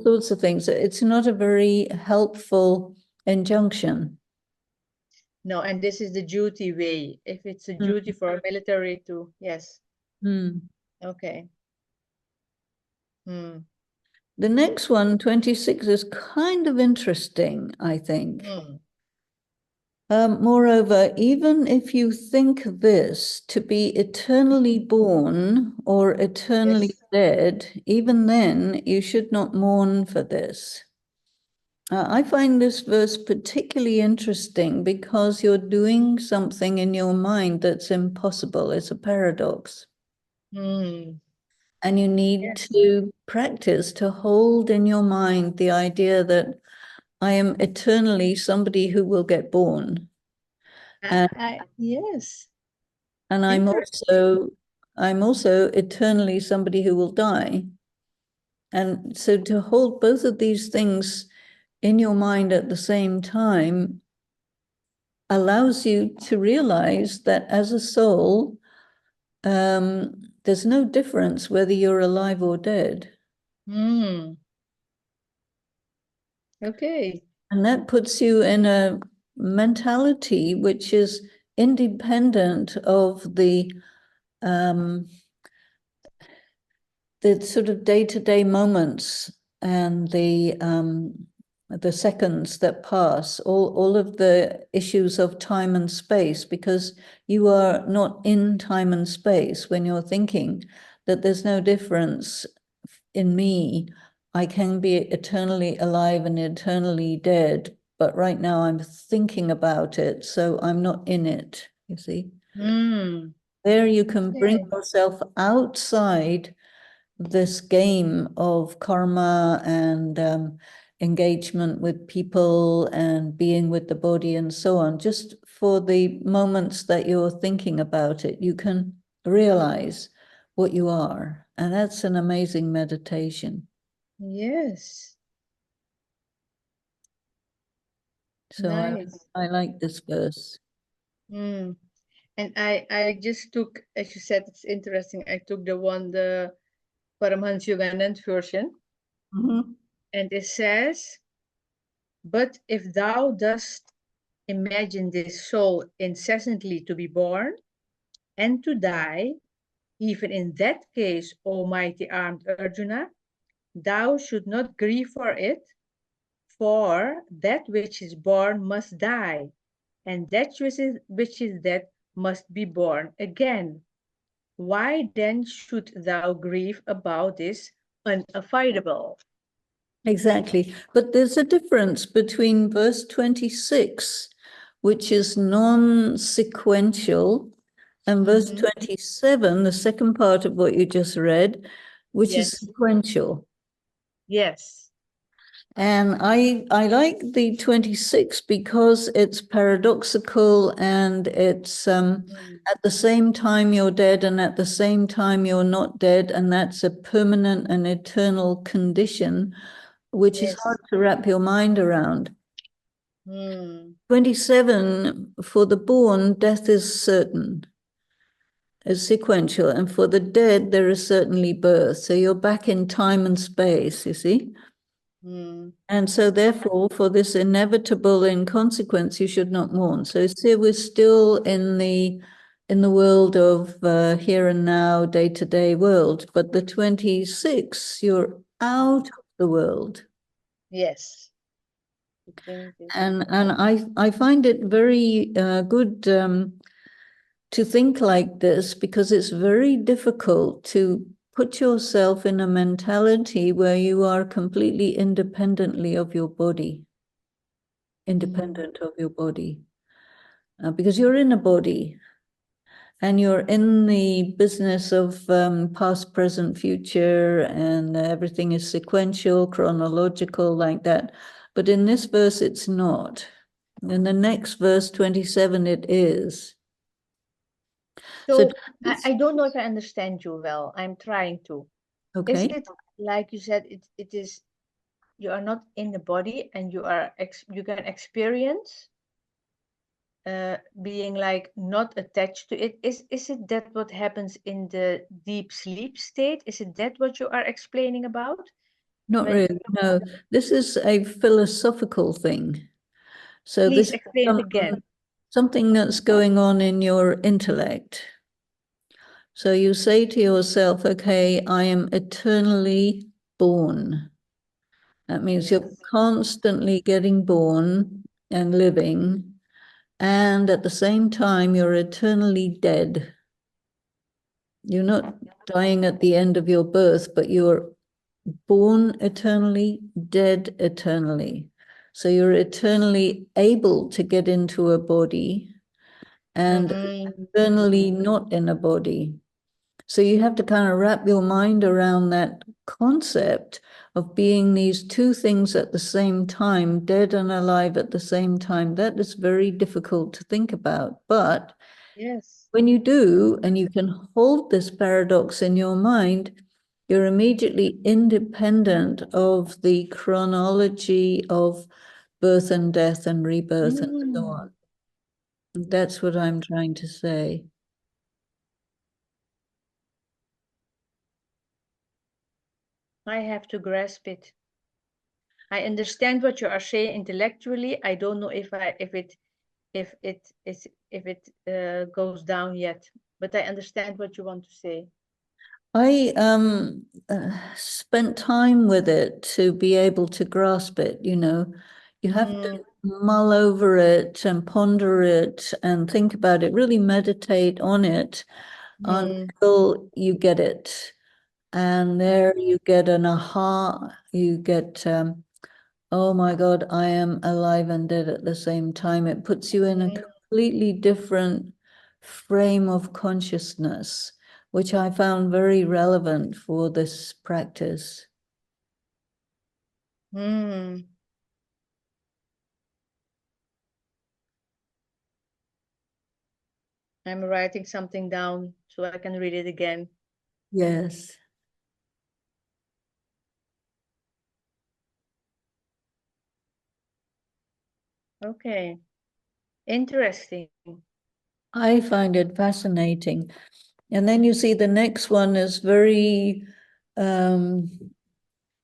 sorts of things. It's not a very helpful injunction. No, and this is the duty way. If it's a duty for a military to, okay. The next one, 26, is kind of interesting, I think. Moreover, even if you think this to be eternally born or eternally dead, even then you should not mourn for this. I find this verse particularly interesting because you're doing something in your mind that's impossible. It's a paradox. And you need to practice to hold in your mind the idea that I am eternally somebody who will get born. And I'm also eternally somebody who will die. And so to hold both of these things in your mind at the same time allows you to realize that as a soul, there's no difference whether you're alive or dead. Okay. And that puts you in a mentality which is independent of the sort of day-to-day moments and the seconds that pass, all of the issues of time and space, because you are not in time and space when you're thinking that there's no difference in me. I can be eternally alive and eternally dead, but right now I'm thinking about it, so I'm not in it, you see. There you can bring yourself outside this game of karma and engagement with people and being with the body and so on. Just for the moments that you're thinking about it, you can realize what you are. And that's an amazing meditation. Yes. So Nice. I like this verse. Mm. And I just took, as you said, it's interesting. I took the Paramahansa Yogananda version, Mhm. and it says, "But if thou dost imagine this soul incessantly to be born and to die, even in that case, O mighty armed Arjuna, thou should not grieve for it, for that which is born must die, and that which is dead must be born again. Why then should thou grieve about this unavoidable?" Exactly. But there's a difference between verse 26, which is non-sequential, and verse 27, the second part of what you just read, which is Yes. sequential. Yes. And I like the 26 because it's paradoxical and it's at the same time you're dead and at the same time you're not dead, and that's a permanent and eternal condition, which is hard to wrap your mind around. 27, for the born, death is certain, is sequential, and for the dead, there is certainly birth. So you're back in time and space, you see? And so therefore, for this inevitable inconsequence, you should not mourn. So see, we're still in the world of here and now, day-to-day world, but the 26, you're out of the world. Yes. And I find it very good to think like this, because it's very difficult to put yourself in a mentality where you are completely independent of your body, because you're in a body and you're in the business of past, present, future, and everything is sequential, chronological, like that. But in this verse, it's not. In the next verse, 27, it is. So I don't know if I understand you well. I'm trying to. Is Okay. it like you said? It is, you are not in the body, and you can experience being like not attached to it. Is it that what happens in the deep sleep state? Is it that what you are explaining about? Not really, no. This is a philosophical thing. So Please this is explain it again. something that's going on in your intellect. So you say to yourself, okay, I am eternally born. That means you're constantly getting born and living, and at the same time, you're eternally dead. You're not dying at the end of your birth, but you're born eternally, dead eternally. So you're eternally able to get into a body and eternally not in a body. So you have to kind of wrap your mind around that concept of being these two things at the same time, dead and alive at the same time. That is very difficult to think about. But Yes. when you do, and you can hold this paradox in your mind, you're immediately independent of the chronology of birth and death and rebirth and so on. That's what I'm trying to say. I have to grasp it. I understand what you are saying intellectually. I don't know if it goes down yet, but I understand what you want to say. I spent time with it to be able to grasp it, you know. You have to mull over it and ponder it and think about it, really meditate on it until you get it. And there you get an aha, you get, oh my God, I am alive and dead at the same time. It puts you in a completely different frame of consciousness, which I found very relevant for this practice. I'm writing something down so I can read it again. Yes. Okay. Interesting. I find it fascinating. And then you see the next one is very down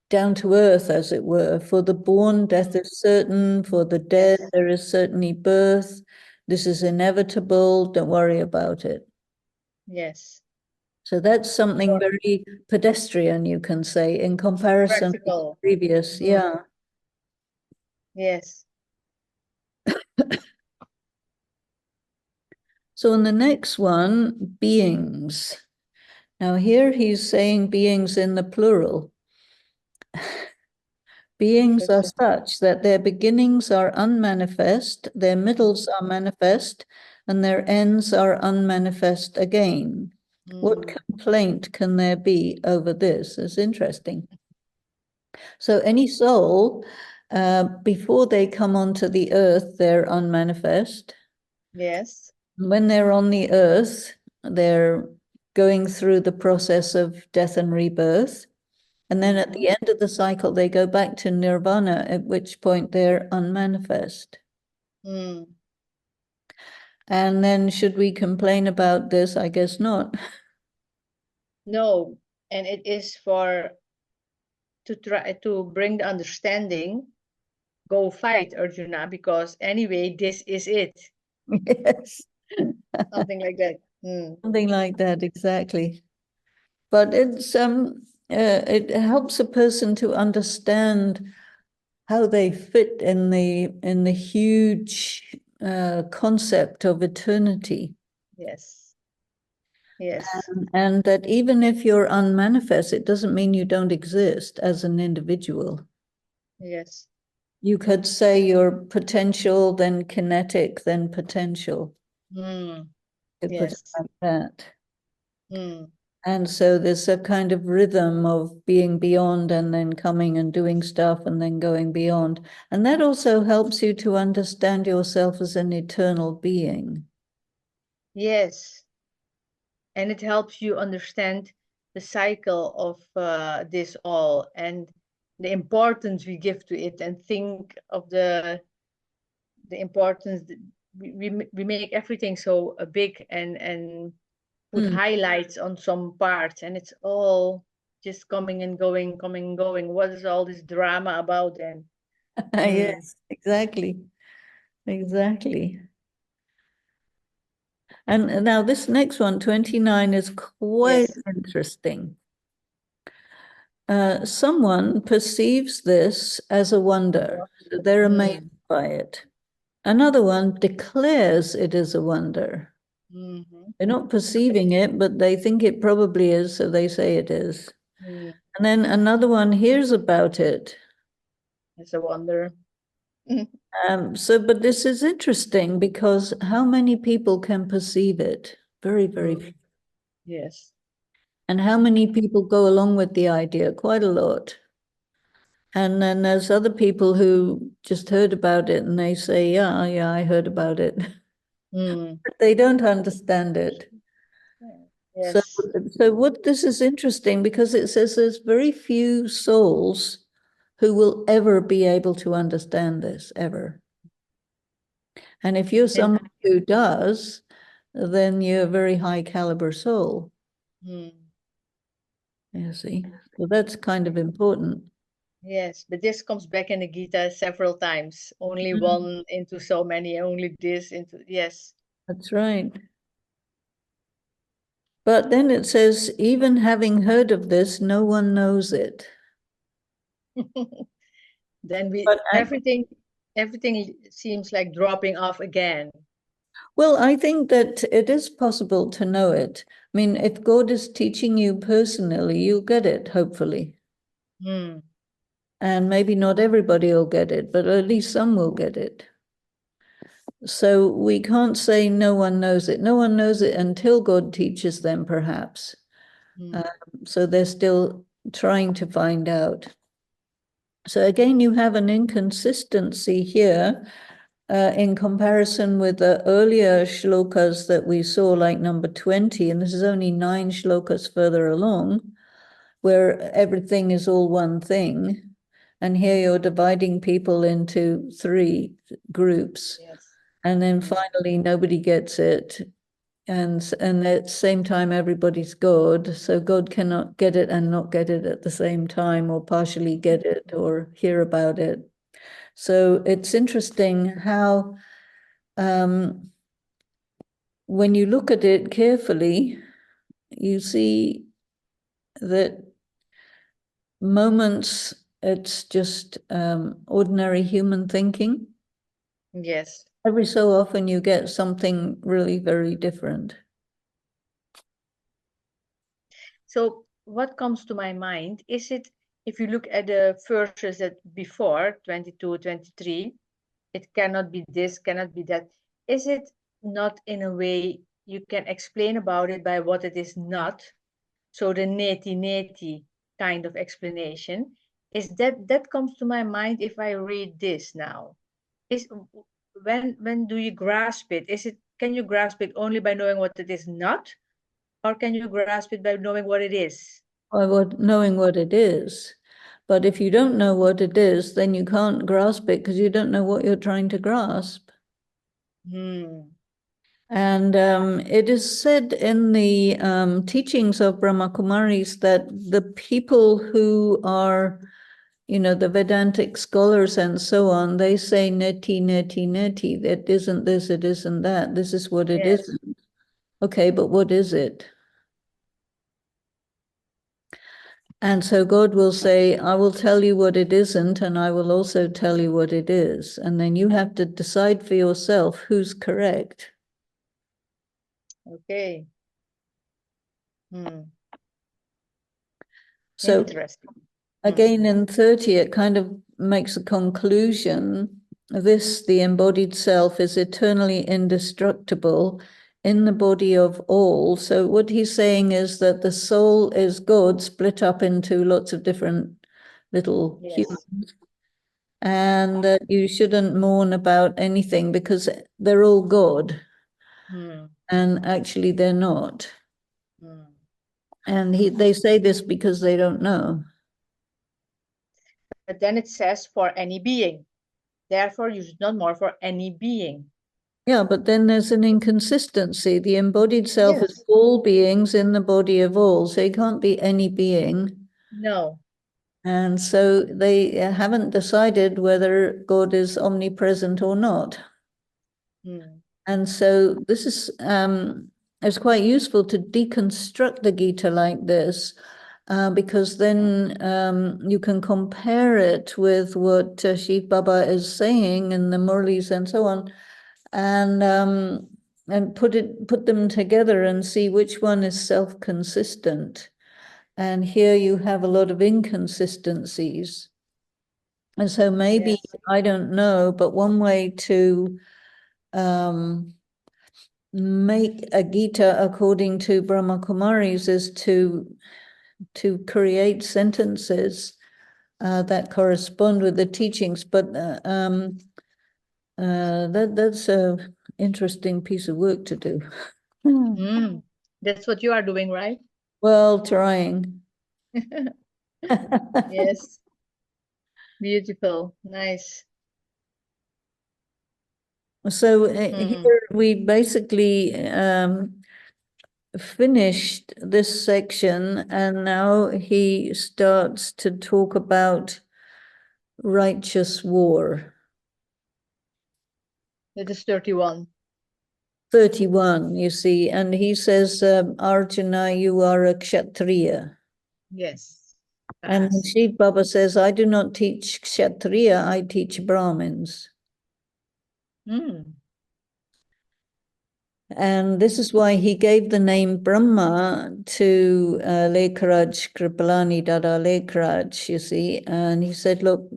to earth, as it were. For the born, death is certain. For the dead, Yes. there is certainly birth. This is inevitable. Don't worry about it. Yes. So that's something More very pedestrian, you can say, in comparison with the practical. previous. Yeah. Yes. So in the next one, beings. Now here he's saying beings in the plural. Beings are such that their beginnings are unmanifest, their middles are manifest, and their ends are unmanifest again. What complaint can there be over this? It's interesting. So any soul, before they come onto the earth, they're unmanifest. Yes. When they're on the earth, they're going through the process of death and rebirth. And then at the end of the cycle, they go back to nirvana, at which point they're unmanifest. Mm. And then should we complain about this? I guess not. No, and it is for to try to bring the understanding. Go fight, Arjuna, because anyway, this is it. Yes. Something like that. Something like that, exactly. But it helps a person to understand how they fit in the huge concept of eternity. Yes. Yes. And that even if you're unmanifest, it doesn't mean you don't exist as an individual. Yes. You could say you're potential, then kinetic, then potential. Mm. To put it Yes. like that. Mm. And so there's a kind of rhythm of being beyond and then coming and doing stuff and then going beyond. And that also helps you to understand yourself as an eternal being. Yes. And it helps you understand the cycle of this all and the importance we give to it, and think of the importance that we make everything so big and put highlights on some parts, and it's all just coming and going, coming and going. What is all this drama about then? Yes, exactly. Exactly. And now this next one, 29, is quite Yes. interesting. Someone perceives this as a wonder. So they're amazed by it. Another one declares it is a wonder. They're not perceiving it, but they think it probably is, so they say it is. And then another one hears about it. It's a wonder. But this is interesting because how many people can perceive it? Very, very few. Yes. And how many people go along with the idea? Quite a lot. And then there's other people who just heard about it and they say, yeah, I heard about it. But they don't understand it. So, Yes. so what this is interesting because it says there's very few souls who will ever be able to understand this, ever. And if you're someone who does, then you're a very high caliber soul. You see, so that's kind of important. Yes, but this comes back in the Gita several times. Only one into so many, only this into, yes. That's right. But then it says, even having heard of this, no one knows it. Then But everything seems like dropping off again. well, I think that it is possible to know it. I mean, if God is teaching you personally, you'll get it, hopefully. And maybe not everybody will get it, but at least some will get it. So we can't say no one knows it. No one knows it until God teaches them, perhaps. So they're still trying to find out. So again, you have an inconsistency here in comparison with the earlier shlokas that we saw, like number 20, and this is only 9 shlokas further along, where everything is all one thing. And here you're dividing people into 3 groups. Yes. And then finally, nobody gets it. And at the same time, everybody's God. So God cannot get it and not get it at the same time, or partially get it or hear about it. So it's interesting how when you look at it carefully, you see that moments it's just ordinary human thinking. Yes. Every so often you get something really very different. So what comes to my mind is it, if you look at the verses that before 22, 23, it cannot be this, cannot be that. Is it not in a way you can explain about it by what it is not? So the neti kind of explanation is that comes to my mind if I read this now. Is when do you grasp it? Is it, can you grasp it only by knowing what it is not, or can you grasp it by knowing what it is? By knowing what it is. But if you don't know what it is, then you can't grasp it because you don't know what you're trying to grasp. And it is said in the teachings of Brahma Kumaris that the people who are, the Vedantic scholars and so on, they say neti, neti, neti. It isn't this, it isn't that. This is what it Yes. isn't. Okay, but what is it? And so God will say, I will tell you what it isn't, and I will also tell you what it is. And then you have to decide for yourself who's correct. Okay. So Interesting. again, in 30, it kind of makes a conclusion. This, the embodied self, is eternally indestructible in the body of all. So what he's saying is that the soul is God split up into lots of different little humans. And that you shouldn't mourn about anything because they're all God. And actually they're not. And they say this because they don't know. But then it says for any being. Therefore, you should not mourn for any being. Yeah, but then there's an inconsistency. The embodied self is all beings in the body of all. So it can't be any being. No. And so they haven't decided whether God is omnipresent or not. And so this is it's quite useful to deconstruct the Gita like this, because then you can compare it with what Shiv Baba is saying in the Murlis and so on, and put them together and see which one is self-consistent. And here you have a lot of inconsistencies. And so maybe, I don't know, but one way to make a Gita according to Brahma Kumaris is to create sentences that correspond with the teachings. But that's an interesting piece of work to do. That's what you are doing, right? Well, trying. Yes. Beautiful. Nice. So here we basically finished this section, and now he starts to talk about righteous war. That is 31. 31, you see, and he says, Arjuna, you are a Kshatriya. Yes. And Shiv Baba says, I do not teach Kshatriya, I teach Brahmins. And this is why he gave the name Brahma to Lekharaj, Kripalani Dada Lekharaj, you see. And he said, look,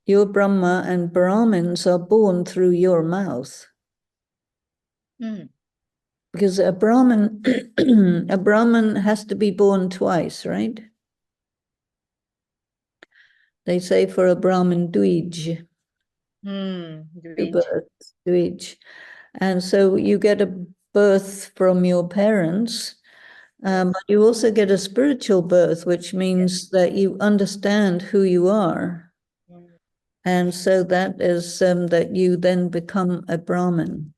you're Brahma and Brahmins are born through your mouth. Because a Brahmin, a Brahmin has to be born twice, right? They say for a Brahmin, Dvij. Dvij. And so you get a birth from your parents, But you also get a spiritual birth, which means that you understand who you are. And so that is that you then become a Brahmin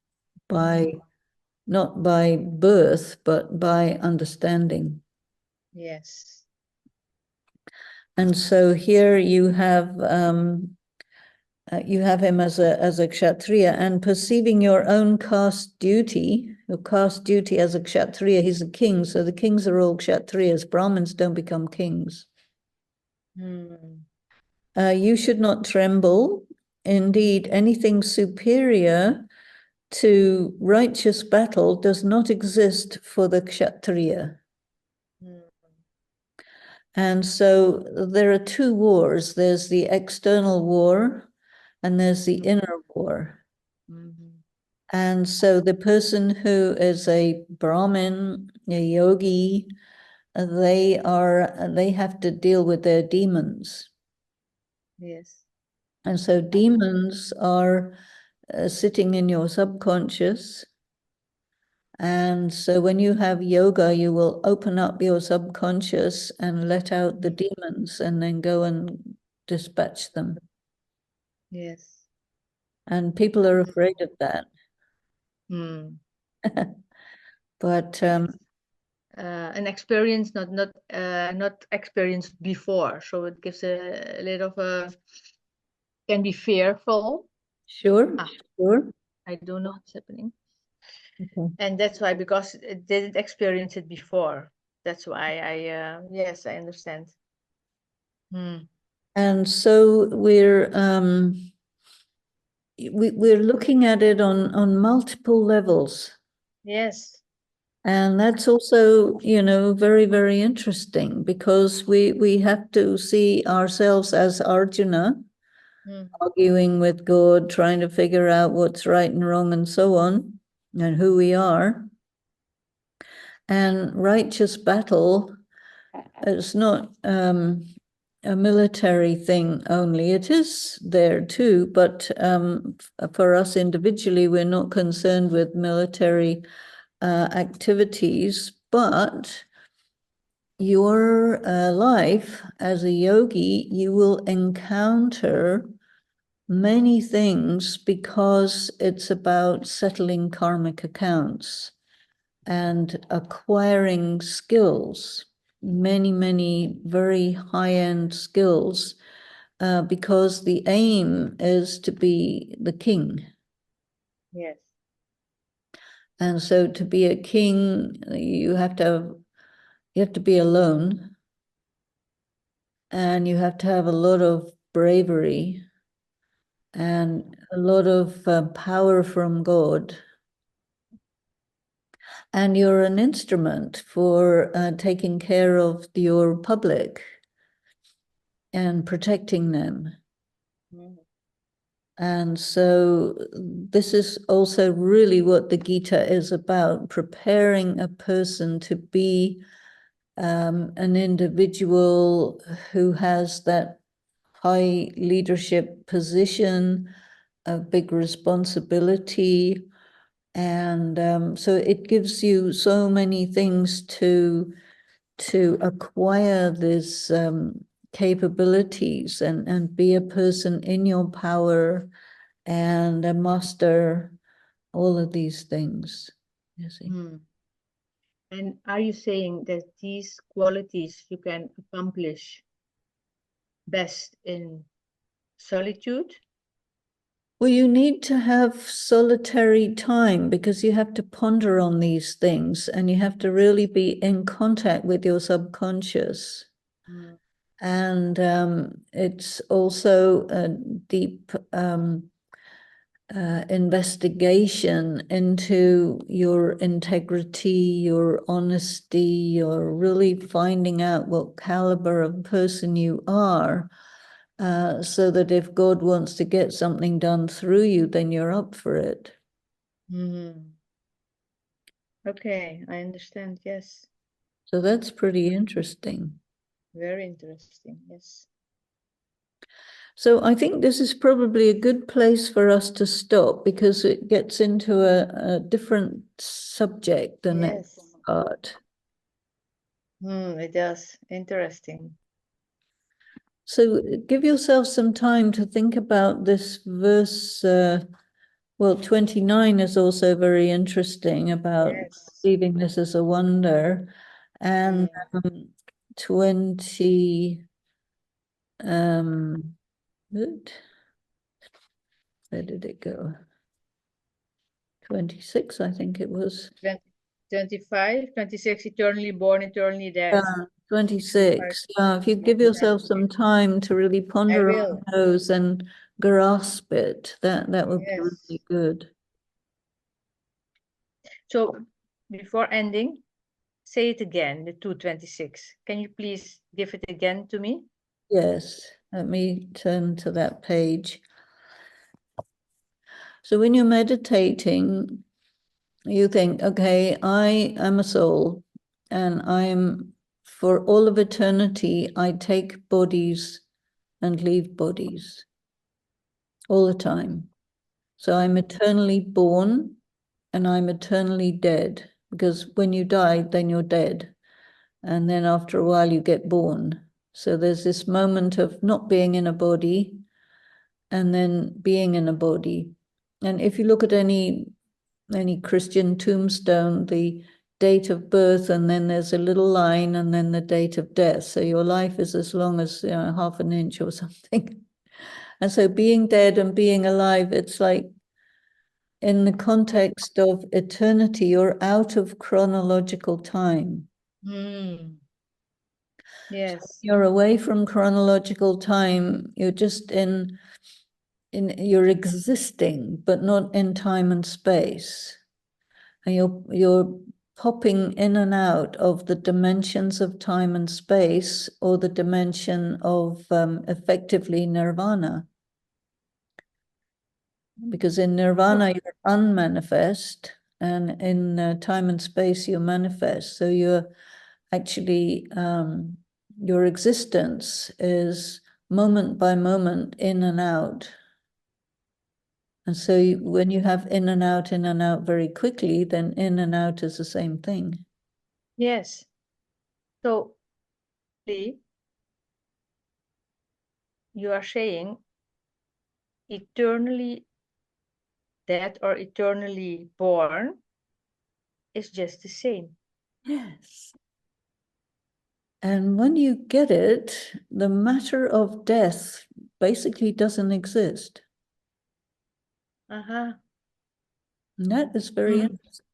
not by birth, but by understanding. Yes. And so here you have him as a kshatriya, and perceiving your own caste duty as a kshatriya. He's a king, so the kings are all kshatriyas. Brahmins don't become kings. You should not tremble. Indeed, anything superior to righteous battle does not exist for the kshatriya. And so there are two wars. There's the external war and there's the inner war. And so the person who is a Brahmin, a yogi, they have to deal with their demons. Yes. And so demons are sitting in your subconscious. And so when you have yoga, you will open up your subconscious and let out the demons and then go and dispatch them. Yes. And people are afraid of that. But an experience not experienced before, so it gives a little of a can be fearful. Sure. I don't know what's happening. Okay. And that's why, because it didn't experience it before. That's why yes, I understand. And so we're looking at it on multiple levels. Yes. And that's also, very, very interesting, because we have to see ourselves as Arjuna, arguing with God, trying to figure out what's right and wrong and so on, and who we are. And righteous battle is not a military thing only. It is there too, but for us individually, we're not concerned with military activities. But your life as a yogi, you will encounter many things, because it's about settling karmic accounts and acquiring skills, many very high-end skills, because the aim is to be the king. Yes. And so to be a king, you have to be alone, and you have to have a lot of bravery and a lot of power from God. And you're an instrument for taking care of your public and protecting them. And so this is also really what the Gita is about, preparing a person to be an individual who has that high leadership position, a big responsibility. And so it gives you so many things to acquire these capabilities and be a person in your power and a master all of these things. You see. And are you saying that these qualities you can accomplish best in solitude? Well, you need to have solitary time, because you have to ponder on these things and you have to really be in contact with your subconscious. And it's also a deep investigation into your integrity, your honesty, your really finding out what caliber of person you are. So that if God wants to get something done through you, then you're up for it. Okay, I understand, yes. So that's pretty interesting. Very interesting, yes. So I think this is probably a good place for us to stop, because it gets into a different subject, the next part. It does. Interesting. So give yourself some time to think about this verse. Well, 29 is also very interesting about Yes. leaving this as a wonder. And Mm. 20, good. Where did it go? 26, I think it was. 20, 25, 26, eternally born, eternally dead. 26. Yeah, if you give yourself some 26. time to really I ponder on will. those and grasp it, that would be Yes. really good. So before ending, say it again, the 226. Can you please give it again to me? Yes, let me turn to that page. So when you're meditating, you think, okay, I am a soul, and for all of eternity, I take bodies and leave bodies all the time. So I'm eternally born and I'm eternally dead, because when you die, then you're dead. And then after a while, you get born. So there's this moment of not being in a body and then being in a body. And if you look at any Christian tombstone, the date of birth, and then there's a little line, and then the date of death. So your life is as long as half an inch or something. And so being dead and being alive, it's like in the context of eternity, you're out of chronological time. Mm. Yes. You're away from chronological time. You're just in you're existing, but not in time and space. And you're popping in and out of the dimensions of time and space, or the dimension of effectively nirvana. Because in nirvana, you're unmanifest, and in time and space, you manifest. So you're actually, your existence is moment by moment, in and out. And so when you have in and out very quickly, then in and out is the same thing. Yes. So you are saying eternally dead or eternally born is just the same. Yes. And when you get it, the matter of death basically doesn't exist. Uh-huh. And that is very Mm. interesting.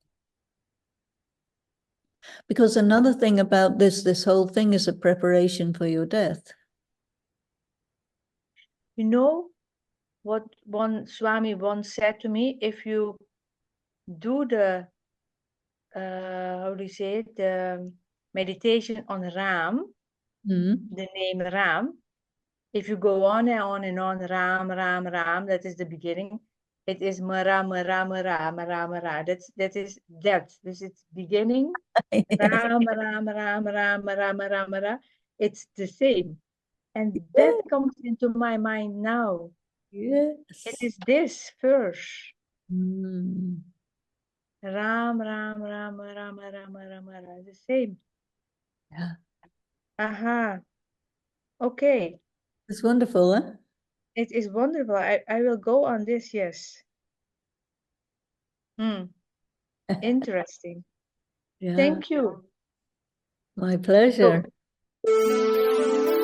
Because another thing about this whole thing is a preparation for your death. You know what one Swami once said to me? If you do the how do you say it, the meditation on Ram, the name Ram, if you go on and on and on, Ram, Ram, Ram, that is the beginning. It is Mara, Mara, Mara, Mara, Mara. That is that. This is beginning. Ram, Ram, Ram, Ram, Ram, Ram, Ram. It's the same. And that comes into my mind now. It Yes. is this verse. Mm. Ram, Ram, Ram, Ram, Ram, Ram, Ram. The same. Yeah. Aha. Okay. It's wonderful, huh? It is wonderful. I will go on this, yes. Interesting. Yeah, Thank you. my pleasure. So,